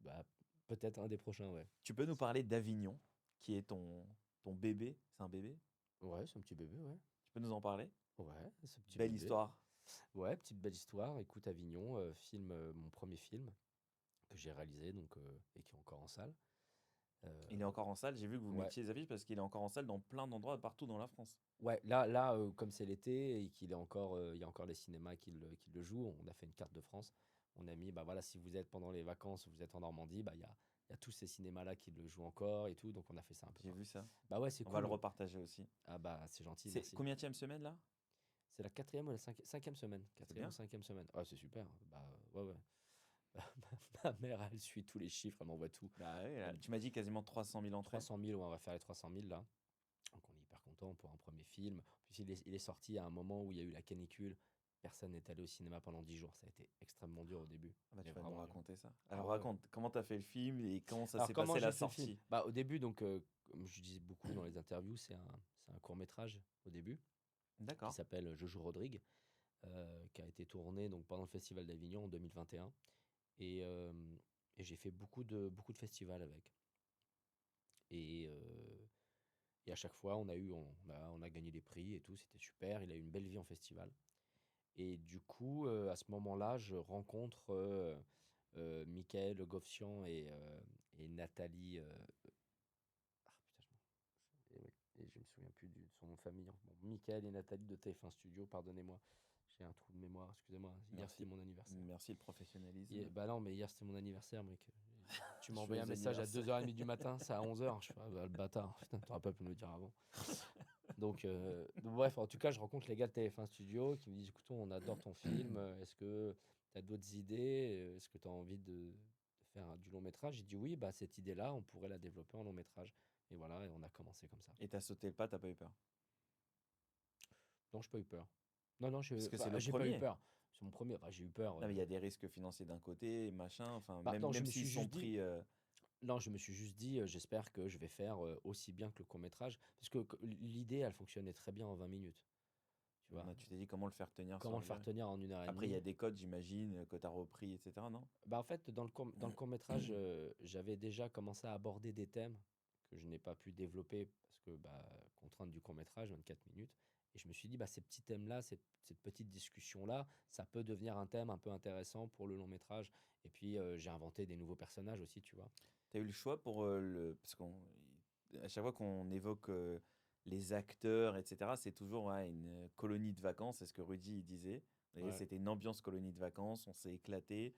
[SPEAKER 2] Bah, peut-être un des prochains, ouais.
[SPEAKER 1] Tu peux nous parler d'Avignon, qui est ton bébé. C'est un bébé.
[SPEAKER 2] Ouais, c'est un petit bébé, ouais.
[SPEAKER 1] Tu peux nous en parler.
[SPEAKER 2] Ouais, ce petit
[SPEAKER 1] Belle
[SPEAKER 2] bébé.
[SPEAKER 1] histoire.
[SPEAKER 2] Ouais, petite belle histoire. Écoute, Avignon, mon premier film que j'ai réalisé donc, et qui est encore en salle.
[SPEAKER 1] Il est encore en salle. J'ai vu que vous
[SPEAKER 2] Ouais,
[SPEAKER 1] mettiez les affiches parce qu'il est encore en salle dans plein d'endroits partout dans la France.
[SPEAKER 2] ouais. Comme c'est l'été et qu'il est encore, il y a encore les cinémas qui le jouent, on a fait une carte de France. On a mis, bah voilà, si vous êtes pendant les vacances, vous êtes en Normandie, bah il y a tous ces cinémas-là qui le jouent encore et tout, donc on a fait ça un peu
[SPEAKER 1] J'ai
[SPEAKER 2] partout.
[SPEAKER 1] vu ça.
[SPEAKER 2] Bah ouais, c'est
[SPEAKER 1] On va le
[SPEAKER 2] cool.
[SPEAKER 1] repartager aussi.
[SPEAKER 2] Ah bah c'est gentil,
[SPEAKER 1] C'est
[SPEAKER 2] merci.
[SPEAKER 1] combienième semaine là?
[SPEAKER 2] C'est la 4e ou la 5e semaine.
[SPEAKER 1] C'est
[SPEAKER 2] 4e ou
[SPEAKER 1] bien.
[SPEAKER 2] 5e semaine. Ah, c'est super. Bah ouais, ouais. Ma mère, elle suit tous les chiffres, elle m'envoie tout.
[SPEAKER 1] Bah ouais, là,
[SPEAKER 2] Elle-
[SPEAKER 1] tu m'as dit quasiment 300 000 entrées.
[SPEAKER 2] 300 000, ouais, on va faire les 300 000 là. Donc on est hyper content pour un premier film. En plus, il est sorti à un moment où il y a eu la canicule. Personne n'est allé au cinéma pendant 10 jours. Ça a été extrêmement dur au début.
[SPEAKER 1] Ah bah,
[SPEAKER 2] Mais
[SPEAKER 1] tu vas nous
[SPEAKER 2] vraiment dur.
[SPEAKER 1] raconter ça.
[SPEAKER 2] Ah
[SPEAKER 1] Alors
[SPEAKER 2] ouais, ouais.
[SPEAKER 1] raconte, comment t'as fait le film et comment ça
[SPEAKER 2] Alors
[SPEAKER 1] s'est
[SPEAKER 2] comment
[SPEAKER 1] passé
[SPEAKER 2] j'ai
[SPEAKER 1] la
[SPEAKER 2] fait le film?
[SPEAKER 1] sortie?
[SPEAKER 2] Bah au début, donc comme je disais beaucoup dans les interviews, c'est un court-métrage au début qui
[SPEAKER 1] D'accord.
[SPEAKER 2] s'appelle Jojo Rodrigue, qui a été tourné donc pendant le Festival d'Avignon en 2021. Et, euh, et j'ai fait beaucoup de festivals avec. Et, et à chaque fois, on a gagné des prix et tout, c'était super. Il a eu une belle vie en festival. Et du coup, à ce moment-là, je rencontre Michael Goffsian et Nathalie. Ah putain, et je me souviens plus de son nom de famille. Bon, Michael et Nathalie de TF1 Studio, pardonnez-moi. J'ai un trou de mémoire, excusez-moi. Hier, c'était
[SPEAKER 1] Merci.
[SPEAKER 2] mon anniversaire.
[SPEAKER 1] Merci le professionnalisme.
[SPEAKER 2] Bah non, mais hier, c'était mon anniversaire, mec. Tu m'as envoyé un
[SPEAKER 1] Joyeux
[SPEAKER 2] message à
[SPEAKER 1] anniversaire.
[SPEAKER 2] 2h30 du matin, c'est à 11h. Je fais, ah bah, le bâtard, putain, t'aurais pas pu me le dire avant. Donc, bref, en tout cas, je rencontre les gars de TF1 Studio qui me disent: écoute, on adore ton film, est-ce que tu as d'autres idées? Est-ce que tu as envie de faire du long métrage? J'ai dit oui, bah cette idée-là, on pourrait la développer en long métrage. Et voilà, et on a commencé comme ça.
[SPEAKER 1] Et t'as sauté le pas, t'as pas eu peur.
[SPEAKER 2] Non, j'ai pas eu peur. Non, non,
[SPEAKER 1] Parce que c'est le
[SPEAKER 2] j'ai pas eu
[SPEAKER 1] premier.
[SPEAKER 2] peur. C'est mon premier. Bah, j'ai eu peur.
[SPEAKER 1] Non, mais il y a des risques financiers d'un côté, machin. Enfin,
[SPEAKER 2] Bah, non, je
[SPEAKER 1] même
[SPEAKER 2] me suis
[SPEAKER 1] s'ils sont
[SPEAKER 2] juste dit,
[SPEAKER 1] pris.
[SPEAKER 2] non, je me suis juste dit, j'espère que je vais faire aussi bien que le court métrage. Parce que l'idée, elle fonctionnait très bien en 20 minutes. Tu vois,
[SPEAKER 1] Tu t'es dit comment le faire tenir
[SPEAKER 2] comment
[SPEAKER 1] sans
[SPEAKER 2] le faire
[SPEAKER 1] durer.
[SPEAKER 2] tenir en 1h30.
[SPEAKER 1] Après, il y a des codes, j'imagine, que t'as repris, etc. Non?
[SPEAKER 2] Bah, en fait, dans le court métrage, j'avais déjà commencé à aborder des thèmes que je n'ai pas pu développer parce que contrainte du court-métrage, 24 minutes. Et je me suis dit, ces petits thèmes-là, cette petite discussion-là, ça peut devenir un thème un peu intéressant pour le long métrage. Et puis, j'ai inventé des nouveaux personnages aussi, tu vois.
[SPEAKER 1] Tu as eu le choix pour parce à chaque fois qu'on évoque les acteurs, etc., c'est toujours ouais, une colonie de vacances, c'est ce que Rudy il disait. Et
[SPEAKER 2] Ouais,
[SPEAKER 1] c'était une ambiance colonie de vacances, on s'est éclaté,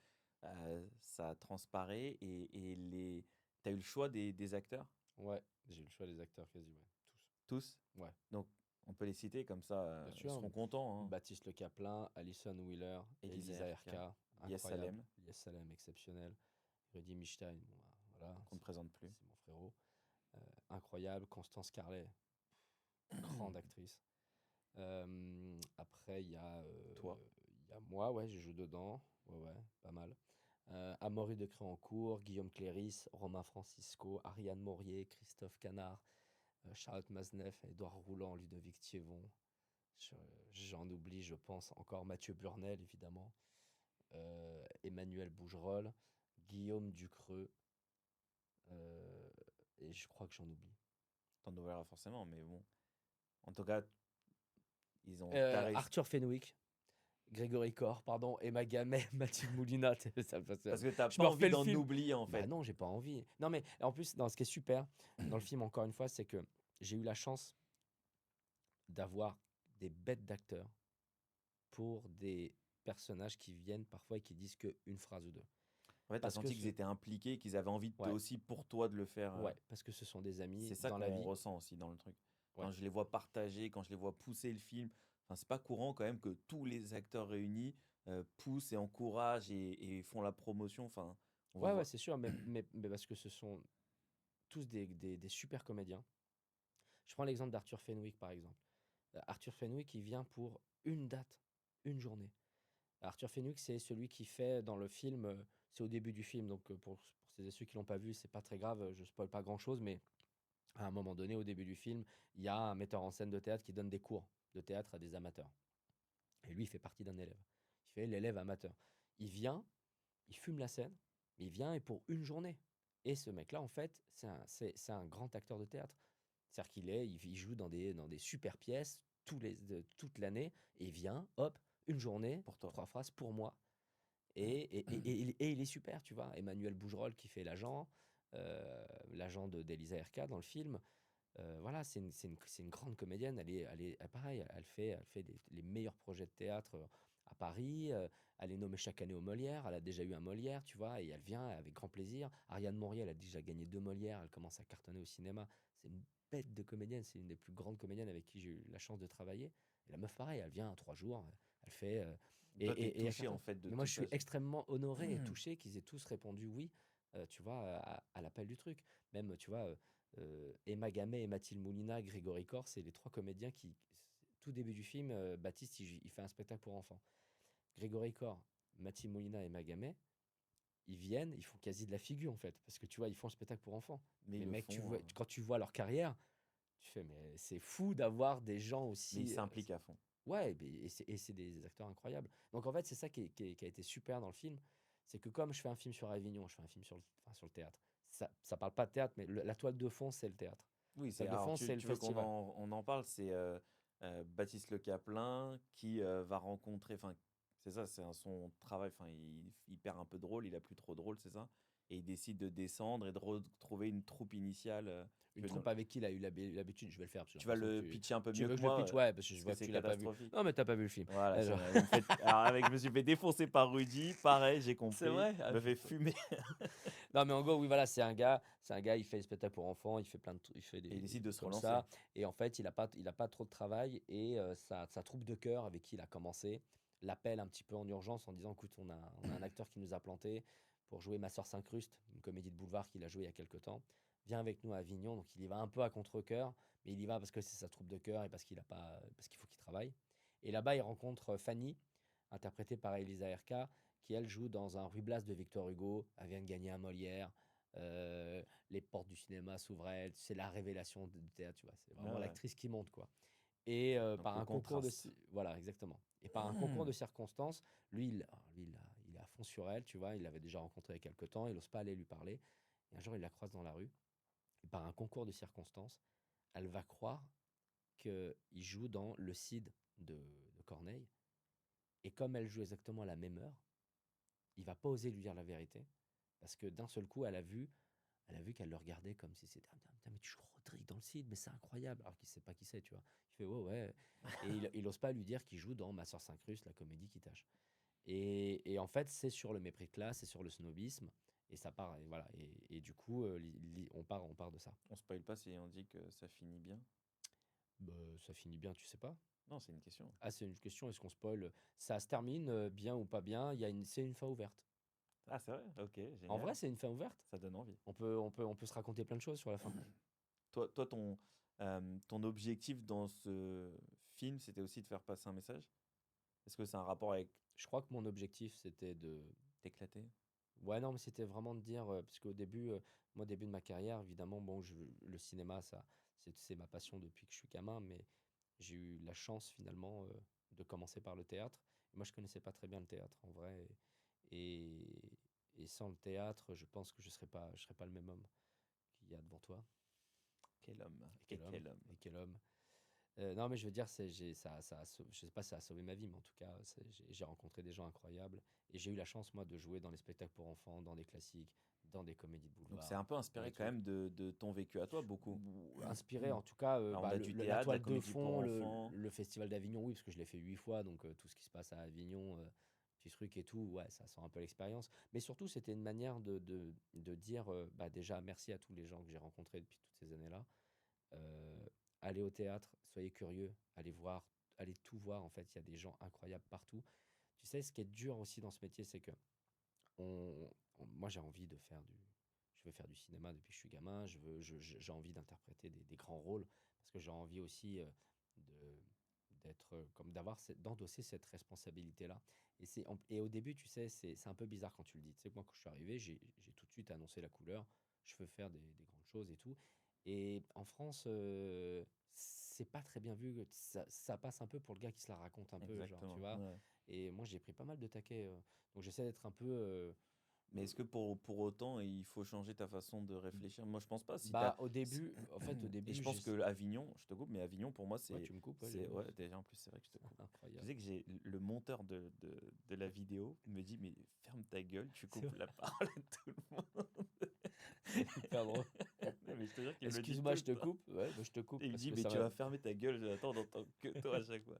[SPEAKER 1] ça transparaît. Tu as eu le choix des acteurs,
[SPEAKER 2] ouais, j'ai eu le choix des acteurs quasi, ouais,
[SPEAKER 1] tous.
[SPEAKER 2] tous. Ouais,
[SPEAKER 1] Donc on peut les citer, comme ça
[SPEAKER 2] bien
[SPEAKER 1] ils
[SPEAKER 2] sûr.
[SPEAKER 1] seront contents. Hein.
[SPEAKER 2] Baptiste Le Caplin, Alison Wheeler,
[SPEAKER 1] Elisa
[SPEAKER 2] Elisa
[SPEAKER 1] RK,
[SPEAKER 2] RK,
[SPEAKER 1] Yes
[SPEAKER 2] incroyable.
[SPEAKER 1] Salem,
[SPEAKER 2] Yes Salem, exceptionnel. Rudy Michstein, bon, voilà,
[SPEAKER 1] qu'on ne présente plus.
[SPEAKER 2] c'est mon frérot. Incroyable. Constance Carlet, grande actrice. Après,
[SPEAKER 1] Toi,
[SPEAKER 2] il y a moi, ouais, je joue dedans. Ouais, ouais, pas mal. Amaury de Créancourt, Guillaume Cléris, Romain Francisco, Ariane Maurier, Christophe Canard, Charlotte Mazneff, Édouard Rouland, Ludovic Thiévon. Je- J'en oublie, je pense, encore Mathieu Burnel, évidemment. Emmanuel Bougerolles, Guillaume Ducreux. euh, et je crois que j'en oublie.
[SPEAKER 1] t'en ouvrira forcément, mais bon. En tout cas, t'as réussi.
[SPEAKER 2] Arthur Fenwick. Grégory Corr, pardon, Emma Gamet, Mathilde Moulinat.
[SPEAKER 1] Parce que t'as
[SPEAKER 2] Je
[SPEAKER 1] pas
[SPEAKER 2] me
[SPEAKER 1] envie
[SPEAKER 2] refais le
[SPEAKER 1] d'en
[SPEAKER 2] film.
[SPEAKER 1] oublier, en
[SPEAKER 2] Bah
[SPEAKER 1] fait.
[SPEAKER 2] non, j'ai pas envie. Non, mais en plus, ce qui est super dans le film, encore une fois, c'est que j'ai eu la chance d'avoir des bêtes d'acteurs pour des personnages qui viennent parfois et qui disent qu'une phrase ou deux.
[SPEAKER 1] En fait, t'as
[SPEAKER 2] Parce que
[SPEAKER 1] senti qu'ils étaient impliqués, qu'ils avaient envie
[SPEAKER 2] ouais,
[SPEAKER 1] aussi pour toi de le faire.
[SPEAKER 2] ouais, parce que ce sont des
[SPEAKER 1] C'est
[SPEAKER 2] amis
[SPEAKER 1] ça
[SPEAKER 2] dans la
[SPEAKER 1] qu'on
[SPEAKER 2] vie.
[SPEAKER 1] ressent aussi dans le truc.
[SPEAKER 2] Ouais,
[SPEAKER 1] Quand je les vois partager, quand je les vois pousser le film, enfin, c'est pas courant quand même que tous les acteurs réunis poussent et encouragent et font la promotion. Enfin, on
[SPEAKER 2] ouais,
[SPEAKER 1] voit.
[SPEAKER 2] c'est sûr, mais parce que ce sont tous des super comédiens. Je prends l'exemple d'Arthur Fenwick, par exemple. Arthur Fenwick, il vient pour une date, une journée. Arthur Fenwick, c'est celui qui fait dans le film, c'est au début du film, donc pour celles et ceux qui l'ont pas vu, c'est pas très grave, je spoil pas grand-chose, mais à un moment donné, au début du film, il y a un metteur en scène de théâtre qui donne des cours de théâtre à des amateurs. Et lui, il fait partie d'un élève. Il fait l'élève amateur. Il vient, il fume la scène, mais il vient et pour une journée. Et ce mec-là, en fait, c'est un grand acteur de théâtre. C'est-à-dire il joue dans des super pièces toute l'année, et il vient, hop, une journée,
[SPEAKER 1] Pour toi.
[SPEAKER 2] 3 phrases pour moi. Et il est super, tu vois. Emmanuel Bougerolles qui fait l'agent d'Elisa RK dans le film. Voilà, c'est une grande comédienne. Pareil, elle fait les meilleurs projets de théâtre à Paris. Elle est nommée chaque année au Molière. Elle a déjà eu un Molière, tu vois, et elle vient avec grand plaisir. Ariane Moriel a déjà gagné 2 Molières. Elle commence à cartonner au cinéma. C'est une bête de comédienne. C'est une des plus grandes comédiennes avec qui j'ai eu la chance de travailler. Et la meuf, pareil, elle vient 3 jours. Elle fait.
[SPEAKER 1] Toi, t'es
[SPEAKER 2] Et elle
[SPEAKER 1] touché en
[SPEAKER 2] cartonne.
[SPEAKER 1] fait de
[SPEAKER 2] Mais moi,
[SPEAKER 1] tout
[SPEAKER 2] je
[SPEAKER 1] ça.
[SPEAKER 2] suis extrêmement honoré et touché qu'ils aient tous répondu oui, tu vois, à l'appel du truc. Même, tu vois. Emma Gamet et Mathilde Moulina, Grégory Corr, c'est les 3 comédiens qui, tout début du film, Baptiste, il fait un spectacle pour enfants. Grégory Corr, Mathilde Moulina et Emma Gamet, ils viennent, ils font quasi de la figure en fait, parce que tu vois, ils font un spectacle pour enfants.
[SPEAKER 1] Mais ils
[SPEAKER 2] Mais
[SPEAKER 1] le
[SPEAKER 2] mec,
[SPEAKER 1] font.
[SPEAKER 2] quand tu vois leur carrière, tu fais, mais c'est fou d'avoir des gens
[SPEAKER 1] Mais ils
[SPEAKER 2] aussi.
[SPEAKER 1] s'impliquent à fond.
[SPEAKER 2] Ouais, et c'est des acteurs incroyables. Donc en fait, c'est ça qui a été super dans le film. C'est que comme je fais un film sur Avignon, je fais un film sur le théâtre. Ça parle pas de théâtre, mais la toile de fond, c'est le théâtre.
[SPEAKER 1] Oui,
[SPEAKER 2] La toile de
[SPEAKER 1] alors
[SPEAKER 2] fond, c'est le
[SPEAKER 1] tu veux
[SPEAKER 2] festival.
[SPEAKER 1] on en parle, c'est Baptiste Le Caplin qui va rencontrer, enfin, c'est ça, son travail, enfin, il perd un peu de rôle, il a plus trop de rôle, c'est ça, et il décide de descendre et de retrouver une troupe initiale.
[SPEAKER 2] Une troupe avec qui il a eu l'habitude, je vais le faire, parce que j'ai
[SPEAKER 1] Tu vas
[SPEAKER 2] l'impression que
[SPEAKER 1] le pitcher un peu
[SPEAKER 2] tu
[SPEAKER 1] mieux
[SPEAKER 2] veux
[SPEAKER 1] que
[SPEAKER 2] que je le
[SPEAKER 1] moi,
[SPEAKER 2] pitch, ouais, parce que je
[SPEAKER 1] parce que
[SPEAKER 2] vois que
[SPEAKER 1] c'est
[SPEAKER 2] tu l'as pas vu.
[SPEAKER 1] catastrophique.
[SPEAKER 2] Non, mais t'as pas vu le film.
[SPEAKER 1] Voilà,
[SPEAKER 2] Genre,
[SPEAKER 1] alors avec, je me suis fait défoncer par Rudy, pareil, j'ai
[SPEAKER 2] c'est
[SPEAKER 1] compris,
[SPEAKER 2] vrai.
[SPEAKER 1] il me fait fumer
[SPEAKER 2] Non, mais en gros, oui, voilà, c'est un gars, il fait des spectacles pour enfants, il fait plein de trucs, il fait
[SPEAKER 1] et il
[SPEAKER 2] des
[SPEAKER 1] décide de
[SPEAKER 2] trucs
[SPEAKER 1] se
[SPEAKER 2] comme
[SPEAKER 1] relancer.
[SPEAKER 2] ça. Et en fait, il a pas trop de travail et sa troupe de chœur avec qui il a commencé l'appelle un petit peu en urgence en disant, écoute, on a un acteur qui nous a planté pour jouer Ma sœur s'incruste, une comédie de boulevard qu'il a joué il y a quelque temps. Viens avec nous à Avignon. Donc il y va un peu à contre-cœur, mais il y va parce que c'est sa troupe de chœur et parce qu'il faut qu'il travaille. Et là-bas, il rencontre Fanny, interprétée par Elisa Erka, qui elle joue dans un Ruy Blas de Victor Hugo. Elle vient de gagner un Molière. Les portes du cinéma s'ouvraient. C'est la révélation du théâtre, tu vois. C'est
[SPEAKER 1] Ouais,
[SPEAKER 2] vraiment
[SPEAKER 1] ouais.
[SPEAKER 2] l'actrice qui monte, quoi. Et
[SPEAKER 1] Donc
[SPEAKER 2] par
[SPEAKER 1] le
[SPEAKER 2] un concours
[SPEAKER 1] contraste.
[SPEAKER 2] voilà, exactement. Et par un concours de circonstances, lui, il est à fond sur elle, tu vois. Il l'avait déjà rencontrée il y a quelque temps. Il n'ose pas aller lui parler. Et un jour, il la croise dans la rue. par un concours de circonstances, elle va croire qu'il joue dans Le Cid de Corneille. Et comme elle joue exactement à la même heure, il va pas oser lui dire la vérité. Parce que d'un seul coup, elle a vu qu'elle le regardait comme si c'était: «Ah putain, mais tu joues Rodrigue dans Le Cid, mais c'est incroyable!» Alors qu'il sait pas qui c'est, tu vois? Il fait: «Ouais, ouais». Et il ose pas lui dire qu'il joue dans Ma sœur s'incruste, la comédie qui tâche. Et en fait, c'est sur le mépris de classe, c'est sur le snobisme, et ça part, et voilà. Et du coup, on part de ça.
[SPEAKER 1] On spoil pas si on dit que ça finit bien.
[SPEAKER 2] Bah, ça finit bien, tu sais pas?
[SPEAKER 1] Non, c'est une question.
[SPEAKER 2] Ah, c'est une question, est-ce qu'on spoil? Ça se termine, bien ou pas bien, c'est une fin ouverte.
[SPEAKER 1] Ah, c'est vrai? Ok,
[SPEAKER 2] En vrai,
[SPEAKER 1] génial.
[SPEAKER 2] c'est une fin ouverte.
[SPEAKER 1] Ça donne envie.
[SPEAKER 2] On peut se raconter plein de choses sur la fin.
[SPEAKER 1] Toi, ton objectif dans ce film, c'était aussi de faire passer un message? Est-ce que c'est un rapport avec
[SPEAKER 2] Je crois que mon objectif, c'était de...
[SPEAKER 1] t'éclater?
[SPEAKER 2] Ouais, non, mais c'était vraiment de dire, parce qu'au début, moi, au début de ma carrière, évidemment, bon, le cinéma, ça, c'est ma passion depuis que je suis gamin, mais j'ai eu la chance, finalement, de commencer par le théâtre. Et moi, je connaissais pas très bien le théâtre, en vrai. Et, et sans le théâtre, je pense que je serais pas le même homme qu'il y a devant toi.
[SPEAKER 1] Quel homme?
[SPEAKER 2] Et
[SPEAKER 1] Et
[SPEAKER 2] quel homme,
[SPEAKER 1] quel homme?
[SPEAKER 2] et quel homme. Non, mais je veux dire, je sais pas si ça a sauvé ma vie, mais en tout cas, j'ai rencontré des gens incroyables. Et j'ai eu la chance, moi, de jouer dans les spectacles pour enfants, dans des classiques, dans des comédies de
[SPEAKER 1] Donc c'est
[SPEAKER 2] boulevard,
[SPEAKER 1] un peu
[SPEAKER 2] dans des
[SPEAKER 1] inspiré quand
[SPEAKER 2] trucs
[SPEAKER 1] même de ton vécu à toi, beaucoup.
[SPEAKER 2] inspirés. En tout cas,
[SPEAKER 1] Alors, on a du
[SPEAKER 2] la
[SPEAKER 1] théâtre, de la
[SPEAKER 2] toile de
[SPEAKER 1] comédie pour
[SPEAKER 2] fond,
[SPEAKER 1] enfants.
[SPEAKER 2] le festival d'Avignon, oui, parce que je l'ai fait 8 fois, donc tout ce qui se passe à Avignon, petits trucs et tout, ouais, ça sent un peu l'expérience. Mais surtout, c'était une manière de dire, déjà, merci à tous les gens que j'ai rencontrés depuis toutes ces années-là. Euh, Allez au théâtre, soyez curieux, allez voir, allez tout voir. En fait, il y a des gens incroyables partout. Tu sais, ce qui est dur aussi dans ce métier, c'est que moi, j'ai envie de faire du. Je veux faire du cinéma depuis que je suis gamin. J'ai envie d'interpréter des grands rôles parce que j'ai envie aussi de d'être comme d'endosser cette responsabilité-là. Et au début, tu sais, c'est un peu bizarre quand tu le dis. Tu sais, moi, quand je suis arrivé, j'ai tout de suite annoncé la couleur. Je veux faire des grandes choses et tout. Et en France, c'est pas très bien vu. Ça passe un peu pour le gars qui se la raconte un peu, genre, tu
[SPEAKER 1] Exactement.
[SPEAKER 2] vois.
[SPEAKER 1] Ouais.
[SPEAKER 2] Et moi, j'ai pris pas mal de taquets. Donc, j'essaie d'être un peu.
[SPEAKER 1] Mais est-ce que pour autant, il faut changer ta façon de réfléchir? Moi, je pense pas. Si t'as,
[SPEAKER 2] Bah, au
[SPEAKER 1] si-
[SPEAKER 2] début, en fait, au
[SPEAKER 1] Et je
[SPEAKER 2] début,
[SPEAKER 1] pense que Avignon, je te coupe, mais Avignon, pour moi,
[SPEAKER 2] ouais, tu me coupes, ouais,
[SPEAKER 1] c'est,
[SPEAKER 2] j'aime bien.
[SPEAKER 1] ouais, déjà, en plus, c'est vrai que je te coupe. Tu
[SPEAKER 2] Incroyable.
[SPEAKER 1] sais que j'ai le monteur de la vidéo me dit, mais ferme ta gueule, tu
[SPEAKER 2] C'est
[SPEAKER 1] coupes la parole à tout le monde.
[SPEAKER 2] c'est hyper drôle.
[SPEAKER 1] Non, mais je te jure qu'il me le dit tout
[SPEAKER 2] Excuse-moi,
[SPEAKER 1] le
[SPEAKER 2] je te
[SPEAKER 1] temps.
[SPEAKER 2] coupe. Ouais, bah, je te coupe
[SPEAKER 1] Et il me
[SPEAKER 2] parce
[SPEAKER 1] dit,
[SPEAKER 2] que
[SPEAKER 1] mais
[SPEAKER 2] ça
[SPEAKER 1] tu
[SPEAKER 2] va.
[SPEAKER 1] vas fermer ta gueule, j'attends d'entendre que toi à chaque fois.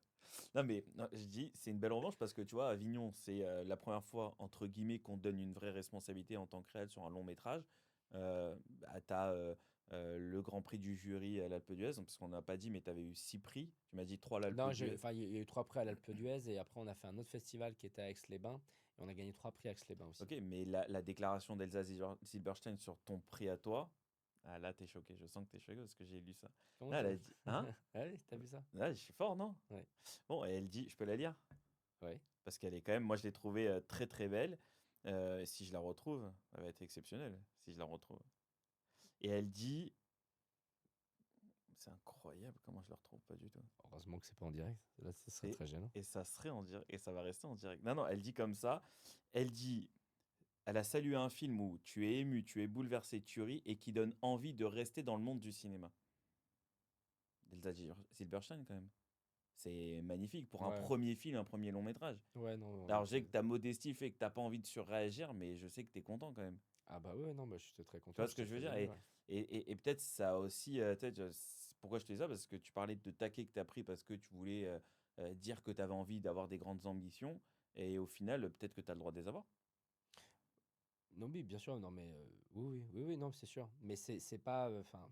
[SPEAKER 1] Non, mais non, je dis, c'est une belle revanche parce que tu vois, Avignon, c'est la première fois, entre guillemets, qu'on te donne une vraie responsabilité en tant que réel sur un long métrage. Tu as le Grand Prix du jury à l'Alpe d'Huez, parce qu'on n'a pas dit, mais tu avais eu 6 prix. Tu m'as dit 3 à l'Alpe
[SPEAKER 2] Non,
[SPEAKER 1] d'Huez.
[SPEAKER 2] enfin, il y a eu 3 prix à l'Alpe d'Huez et après, on a fait un autre festival qui était à Aix-les-Bains et on a gagné 3 prix à Aix-les-Bains aussi.
[SPEAKER 1] Ok, mais la déclaration d'Elsa Zilberstein sur ton prix à toi, ah, là, t'es choqué. Je sens que t'es choqué parce que j'ai lu ça.
[SPEAKER 2] Comment
[SPEAKER 1] Là, elle
[SPEAKER 2] ça?
[SPEAKER 1] a dit, hein?
[SPEAKER 2] Ouais, t'as vu ça?
[SPEAKER 1] Là, je suis fort, non?
[SPEAKER 2] Ouais.
[SPEAKER 1] Bon, et elle dit, je peux la lire?
[SPEAKER 2] Ouais.
[SPEAKER 1] Parce qu'elle est quand même, moi je l'ai trouvée très très belle. Si je la retrouve, elle va être exceptionnelle. Si je la retrouve. Et elle dit, c'est incroyable comment je la retrouve pas du tout.
[SPEAKER 2] Heureusement que c'est pas en direct. Là, ce serait
[SPEAKER 1] Et,
[SPEAKER 2] très gênant.
[SPEAKER 1] et ça serait en direct, et ça va rester en direct. Non, non, elle dit comme ça. Elle dit, elle a salué un film où tu es ému, tu es bouleversé, tu ris et qui donne envie de rester dans le monde du cinéma. Elsa Silberstein quand même. C'est magnifique pour un
[SPEAKER 2] Ouais.
[SPEAKER 1] premier film, un premier long métrage.
[SPEAKER 2] Ouais, non.
[SPEAKER 1] Alors je sais que ta modestie fait que t'as pas envie de surréagir, mais je sais que t'es content quand même.
[SPEAKER 2] Ah bah ouais, non, bah, j'étais très
[SPEAKER 1] Tu vois
[SPEAKER 2] content,
[SPEAKER 1] ce que
[SPEAKER 2] j'étais
[SPEAKER 1] je veux
[SPEAKER 2] très
[SPEAKER 1] dire?
[SPEAKER 2] ému,
[SPEAKER 1] Et,
[SPEAKER 2] ouais.
[SPEAKER 1] et peut-être ça a aussi. Pourquoi je te dis ça? Parce que tu parlais de taquet que tu as pris parce que tu voulais dire que tu avais envie d'avoir des grandes ambitions. Et au final, peut-être que tu as le droit de les avoir.
[SPEAKER 2] Non, oui, bien sûr, non, mais oui, oui, oui, oui, non, c'est sûr. Mais c'est pas, enfin,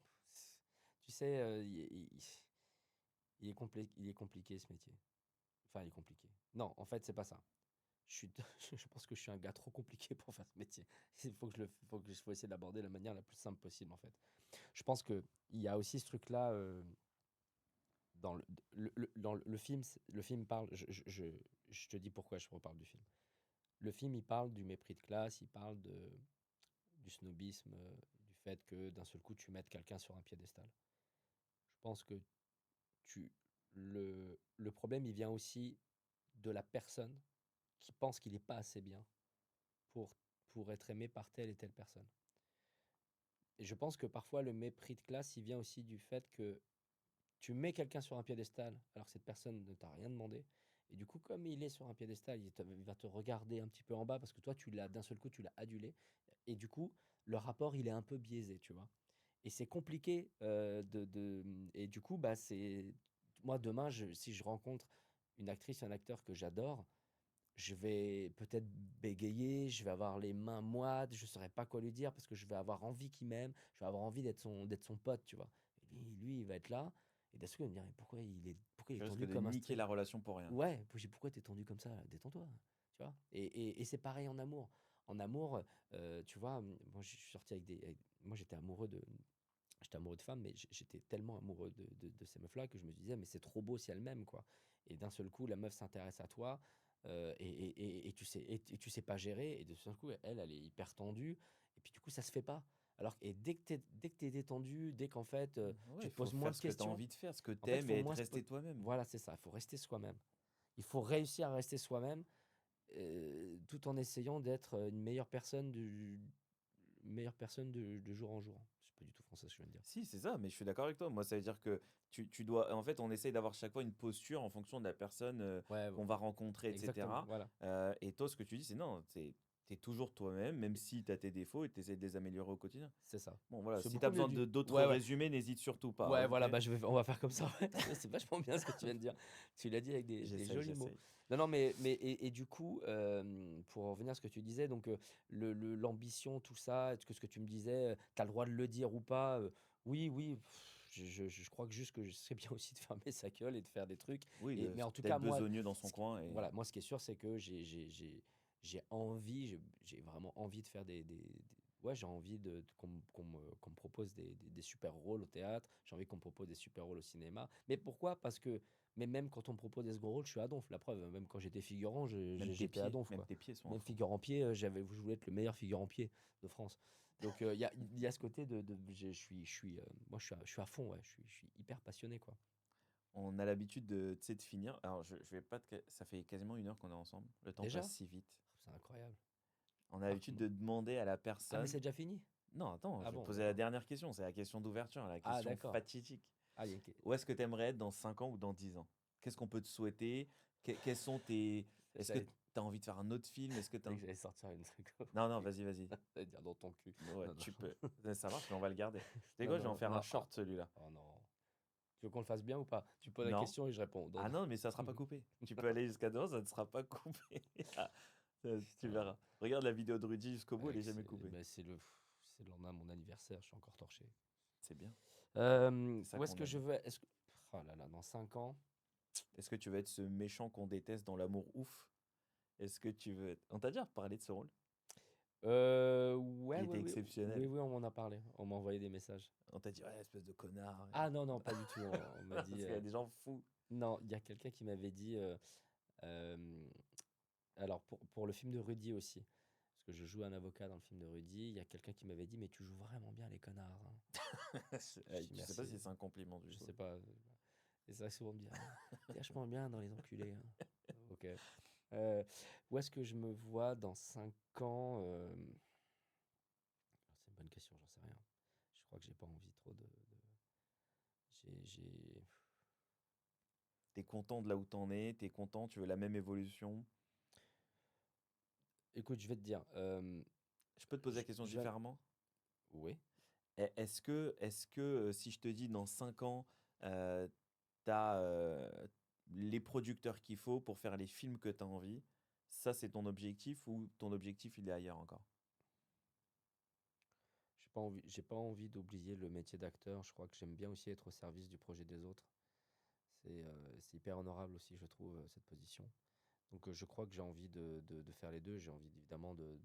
[SPEAKER 2] tu sais, il est compliqué ce métier. Enfin, il est compliqué. Non, en fait, c'est pas ça. Je suis, je pense que je suis un gars trop compliqué pour faire ce métier. Il faut que faut essayer de l'aborder de la manière la plus simple possible, en fait. Je pense que il y a aussi ce truc-là dans le film. Le film parle. Je te dis pourquoi je reparle du film. Le film, il parle du mépris de classe, il parle du snobisme, du fait que d'un seul coup, tu mettes quelqu'un sur un piédestal. Je pense que tu, le problème, il vient aussi de la personne qui pense qu'il n'est pas assez bien pour, pour être aimé par telle et telle personne. Et je pense que parfois, le mépris de classe, il vient aussi du fait que tu mets quelqu'un sur un piédestal alors que cette personne ne t'a rien demandé. Et du coup, comme il est sur un piédestal, il va te regarder un petit peu en bas parce que toi, d'un seul coup, tu l'as adulé. Et du coup, le rapport, il est un peu biaisé, tu vois. Et c'est compliqué et du coup, bah, moi, demain, si je rencontre une actrice, un acteur que j'adore, je vais peut-être bégayer, je vais avoir les mains moites, je ne saurais pas quoi lui dire parce que je vais avoir envie qu'il m'aime, je vais avoir envie d'être son pote, tu vois. Et lui, il va être là, et d'un seul coup, il va me dire, mais pourquoi il est
[SPEAKER 1] Tu risques
[SPEAKER 2] tendu
[SPEAKER 1] de
[SPEAKER 2] comme un
[SPEAKER 1] niquer
[SPEAKER 2] string?
[SPEAKER 1] la relation pour rien.
[SPEAKER 2] Ouais, pourquoi t'es tendu comme ça? Détends-toi, tu vois. Et c'est pareil en amour. En amour, tu vois, moi, je suis sorti moi, j'étais amoureux de femmes, mais j'étais tellement amoureux de ces meufs-là que je me disais, mais c'est trop beau si elles m'aiment, quoi. Et d'un seul coup, la meuf s'intéresse à toi, et tu sais pas gérer, et de ce coup, elle est hyper tendue, et puis du coup, ça se fait pas. Et dès que t'es détendu, dès qu'en fait,
[SPEAKER 1] Ouais,
[SPEAKER 2] tu
[SPEAKER 1] il
[SPEAKER 2] te
[SPEAKER 1] faut
[SPEAKER 2] poses moins
[SPEAKER 1] faire
[SPEAKER 2] de
[SPEAKER 1] ce que tu as
[SPEAKER 2] questions,
[SPEAKER 1] envie de faire, ce que
[SPEAKER 2] en fait,
[SPEAKER 1] t'aimes
[SPEAKER 2] faut
[SPEAKER 1] et être
[SPEAKER 2] moins
[SPEAKER 1] rester toi-même.
[SPEAKER 2] voilà, c'est ça, il faut rester soi-même. Il faut réussir à rester soi-même, tout en essayant d'être une meilleure personne de jour en jour. C'est pas du tout français ce que je viens de dire.
[SPEAKER 1] Si, c'est ça, mais je suis d'accord avec toi. Moi, ça veut dire que tu dois. En fait, on essaye d'avoir chaque fois une posture en fonction de la personne
[SPEAKER 2] Ouais,
[SPEAKER 1] qu'on va rencontrer,
[SPEAKER 2] exactement,
[SPEAKER 1] etc.
[SPEAKER 2] voilà,
[SPEAKER 1] Et toi, ce que tu dis, c'est non, t'es toujours toi-même, même si tu as tes défauts et tu essaies de les améliorer au quotidien.
[SPEAKER 2] c'est ça.
[SPEAKER 1] Bon, voilà,
[SPEAKER 2] C'est
[SPEAKER 1] si tu as
[SPEAKER 2] beaucoup mieux
[SPEAKER 1] besoin
[SPEAKER 2] dit.
[SPEAKER 1] d'autres
[SPEAKER 2] Ouais, ouais.
[SPEAKER 1] résumés, n'hésite surtout pas,
[SPEAKER 2] Ouais,
[SPEAKER 1] ok?
[SPEAKER 2] voilà, bah, on va faire comme ça. Ouais. C'est vachement bien ce que tu viens de dire. Tu l'as dit avec des
[SPEAKER 1] J'essaye,
[SPEAKER 2] jolis mots.
[SPEAKER 1] j'essaye.
[SPEAKER 2] Non, non, mais du coup, pour en revenir à ce que tu disais, donc l'ambition, tout ça, est-ce que ce que tu me disais, tu as le droit de le dire ou pas? Oui, oui, je crois que juste que c'est bien aussi de fermer sa gueule et de faire des trucs.
[SPEAKER 1] Oui,
[SPEAKER 2] Mais en tout cas,
[SPEAKER 1] d'être
[SPEAKER 2] moi,
[SPEAKER 1] besogneux dans son coin et
[SPEAKER 2] voilà, moi, ce qui est sûr, c'est que j'ai envie, j'ai vraiment envie de faire ouais, j'ai envie qu'on me propose des super rôles au théâtre, j'ai envie qu'on me propose des super rôles au cinéma. Mais pourquoi? Mais même quand on me propose des second rôles, je suis à donf. La preuve, même quand j'étais figurant, j'étais à donf,
[SPEAKER 1] même
[SPEAKER 2] quoi.
[SPEAKER 1] tes pieds sont en
[SPEAKER 2] Même
[SPEAKER 1] fond.
[SPEAKER 2] figurant pied, je voulais être le meilleur figurant pied de France. Donc, il y a ce côté moi, je suis à fond, ouais. Je suis hyper passionné, quoi.
[SPEAKER 1] On a l'habitude de, tu sais, de finir. Alors, je vais pas ça fait quasiment 1 heure qu'on est ensemble. Le temps passe
[SPEAKER 2] Déjà?
[SPEAKER 1] si vite.
[SPEAKER 2] C'est incroyable.
[SPEAKER 1] On a
[SPEAKER 2] Ah,
[SPEAKER 1] l'habitude de demander à la
[SPEAKER 2] ah, mais
[SPEAKER 1] personne.
[SPEAKER 2] c'est déjà fini?
[SPEAKER 1] Non, attends,
[SPEAKER 2] Ah
[SPEAKER 1] je vais
[SPEAKER 2] bon,
[SPEAKER 1] poser la
[SPEAKER 2] d'accord.
[SPEAKER 1] dernière question. C'est la question d'ouverture, la
[SPEAKER 2] Ah,
[SPEAKER 1] question
[SPEAKER 2] d'accord.
[SPEAKER 1] fatidique.
[SPEAKER 2] Ah,
[SPEAKER 1] Où est-ce que tu aimerais être dans 5 ans ou dans 10 ans? Qu'est-ce qu'on peut te souhaiter? Quels sont tes. Est-ce que tu
[SPEAKER 2] j'allais,
[SPEAKER 1] as envie de faire un autre film? Est-ce que tu
[SPEAKER 2] c'est que j'allais sortir une truc.
[SPEAKER 1] Non, non, vas-y, vas-y.
[SPEAKER 2] J'allais dire dans ton cul.
[SPEAKER 1] Ouais,
[SPEAKER 2] Non, non.
[SPEAKER 1] tu peux. Ça marche, mais on va le garder. Tu sais
[SPEAKER 2] Non,
[SPEAKER 1] quoi, je vais en
[SPEAKER 2] non,
[SPEAKER 1] faire un
[SPEAKER 2] non. Ah,
[SPEAKER 1] short celui-là.
[SPEAKER 2] oh non. Tu veux qu'on le fasse bien ou pas? Tu poses la
[SPEAKER 1] Non?
[SPEAKER 2] question et je réponds. Non,
[SPEAKER 1] Ah
[SPEAKER 2] non.
[SPEAKER 1] non, mais ça sera pas coupé. Tu peux aller jusqu'à demain, ça ne sera pas coupé. Ah, tu
[SPEAKER 2] Putain.
[SPEAKER 1] verras. Regarde la vidéo de Rudy jusqu'au bout, elle est
[SPEAKER 2] Mec,
[SPEAKER 1] jamais coupée.
[SPEAKER 2] c'est le lendemain de mon anniversaire, je suis encore torché.
[SPEAKER 1] C'est bien. C'est ça
[SPEAKER 2] Où est-ce
[SPEAKER 1] qu'on
[SPEAKER 2] que je
[SPEAKER 1] aime.
[SPEAKER 2] veux? Oh là là, dans 5 ans.
[SPEAKER 1] Est-ce que tu veux être ce méchant qu'on déteste dans l'amour ouf? Est-ce que tu veux être... On t'a déjà parlé de ce rôle?
[SPEAKER 2] Ouais,
[SPEAKER 1] Il
[SPEAKER 2] ouais,
[SPEAKER 1] était
[SPEAKER 2] oui. Oui,
[SPEAKER 1] exceptionnel.
[SPEAKER 2] oui, on m'en a parlé. On m'a envoyé des messages.
[SPEAKER 1] On t'a dit, ouais, espèce de connard.
[SPEAKER 2] Ah non, non, pas du tout. On m'a
[SPEAKER 1] Parce
[SPEAKER 2] dit.
[SPEAKER 1] qu'il y a des gens fous.
[SPEAKER 2] Non, il y a quelqu'un qui m'avait dit. Euh, alors, pour le film de Rudy aussi, parce que je joue un avocat dans le film de Rudy, il y a quelqu'un qui m'avait dit, mais tu joues vraiment bien les connards, hein. Je dis
[SPEAKER 1] Tu sais pas
[SPEAKER 2] merci.
[SPEAKER 1] si c'est un compliment du
[SPEAKER 2] Je
[SPEAKER 1] coup.
[SPEAKER 2] sais pas. Et c'est vrai que souvent on me dit, ah, t'es vachement bien dans les enculés, hein. Ok. Euh, Où est-ce que je me vois dans 5 ans? C'est une bonne question, j'en sais rien. Je crois que j'ai pas envie trop j'ai.
[SPEAKER 1] T'es content de là où t'en es, t'es content, tu veux la même évolution.
[SPEAKER 2] Écoute, je vais te dire.
[SPEAKER 1] Je peux te poser la
[SPEAKER 2] Je,
[SPEAKER 1] question
[SPEAKER 2] je vais.
[SPEAKER 1] différemment?
[SPEAKER 2] Oui.
[SPEAKER 1] Est-ce que si je te dis dans 5 ans, tu as les producteurs qu'il faut pour faire les films que tu as envie, ça c'est ton objectif ou ton objectif il est ailleurs encore?
[SPEAKER 2] J'ai pas envie d'oublier le métier d'acteur. Je crois que j'aime bien aussi être au service du projet des autres. C'est hyper honorable aussi, je trouve, cette position. Donc, je crois que j'ai envie de faire les deux. J'ai envie évidemment de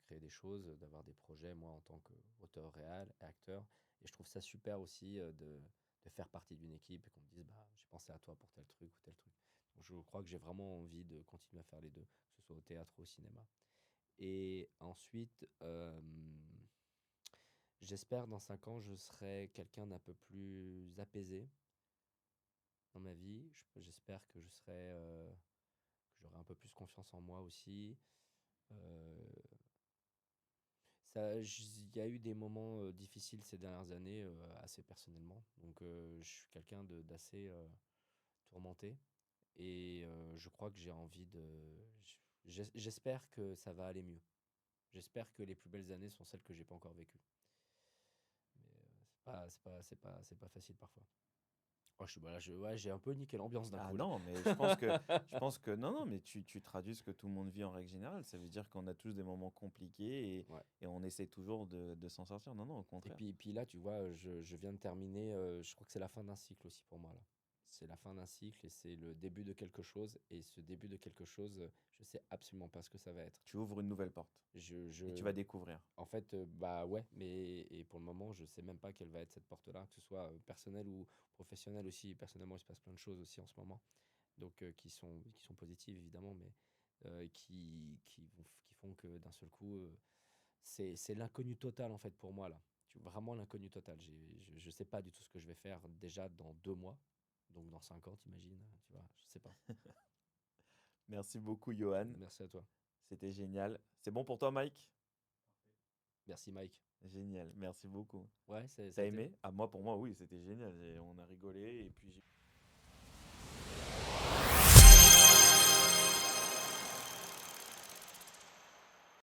[SPEAKER 2] créer des choses, d'avoir des projets, moi, en tant qu'auteur réel et acteur. Et je trouve ça super aussi de faire partie d'une équipe et qu'on me dise, bah, j'ai pensé à toi pour tel truc ou tel truc. Donc, je crois que j'ai vraiment envie de continuer à faire les deux, que ce soit au théâtre ou au cinéma. Et ensuite, j'espère dans 5 ans, je serai quelqu'un d'un peu plus apaisé dans ma vie. J'espère que que j'aurai un peu plus confiance en moi aussi. Euh, Il y a eu des moments difficiles ces dernières années, assez personnellement. Donc, je suis quelqu'un d'assez tourmenté. Et je crois que j'ai envie de. J'espère que ça va aller mieux. J'espère que les plus belles années sont celles que j'ai pas encore vécues. Mais c'est pas facile parfois. Oh, voilà, ouais, j'ai un peu niqué l'ambiance d'un
[SPEAKER 1] Ah
[SPEAKER 2] coup là.
[SPEAKER 1] non, mais je pense que non, non, mais tu traduis ce que tout le monde vit en règle générale. Ça veut dire qu'on a tous des moments compliqués
[SPEAKER 2] Ouais.
[SPEAKER 1] et on essaie toujours de s'en sortir. Non, non, au
[SPEAKER 2] Et
[SPEAKER 1] contraire.
[SPEAKER 2] puis là, tu vois, je viens de terminer, je crois que c'est la fin d'un cycle aussi pour moi là. C'est la fin d'un cycle et c'est le début de quelque chose. Et ce début de quelque chose, je sais absolument pas ce que ça va être.
[SPEAKER 1] Tu ouvres une nouvelle porte et tu vas découvrir.
[SPEAKER 2] En fait, bah ouais, mais et pour le moment, je sais même pas quelle va être cette porte-là, que ce soit personnelle ou professionnelle aussi. Personnellement, il se passe plein de choses aussi en ce moment, donc qui sont positives évidemment, mais qui font que d'un seul coup, c'est l'inconnu total en fait pour moi là. Vraiment l'inconnu total. Je sais pas du tout ce que je vais faire déjà dans 2 mois, donc dans 5 ans, t'imagines, tu vois, je sais pas.
[SPEAKER 1] Merci beaucoup, Johan.
[SPEAKER 2] Merci à toi.
[SPEAKER 1] C'était génial. C'est bon pour toi, Mike?
[SPEAKER 2] Merci Mike.
[SPEAKER 1] Génial. Merci beaucoup.
[SPEAKER 2] Ouais, ça
[SPEAKER 1] T'as
[SPEAKER 2] a été.
[SPEAKER 1] aimé? Ah, moi, pour moi, oui, c'était génial. On a rigolé et puis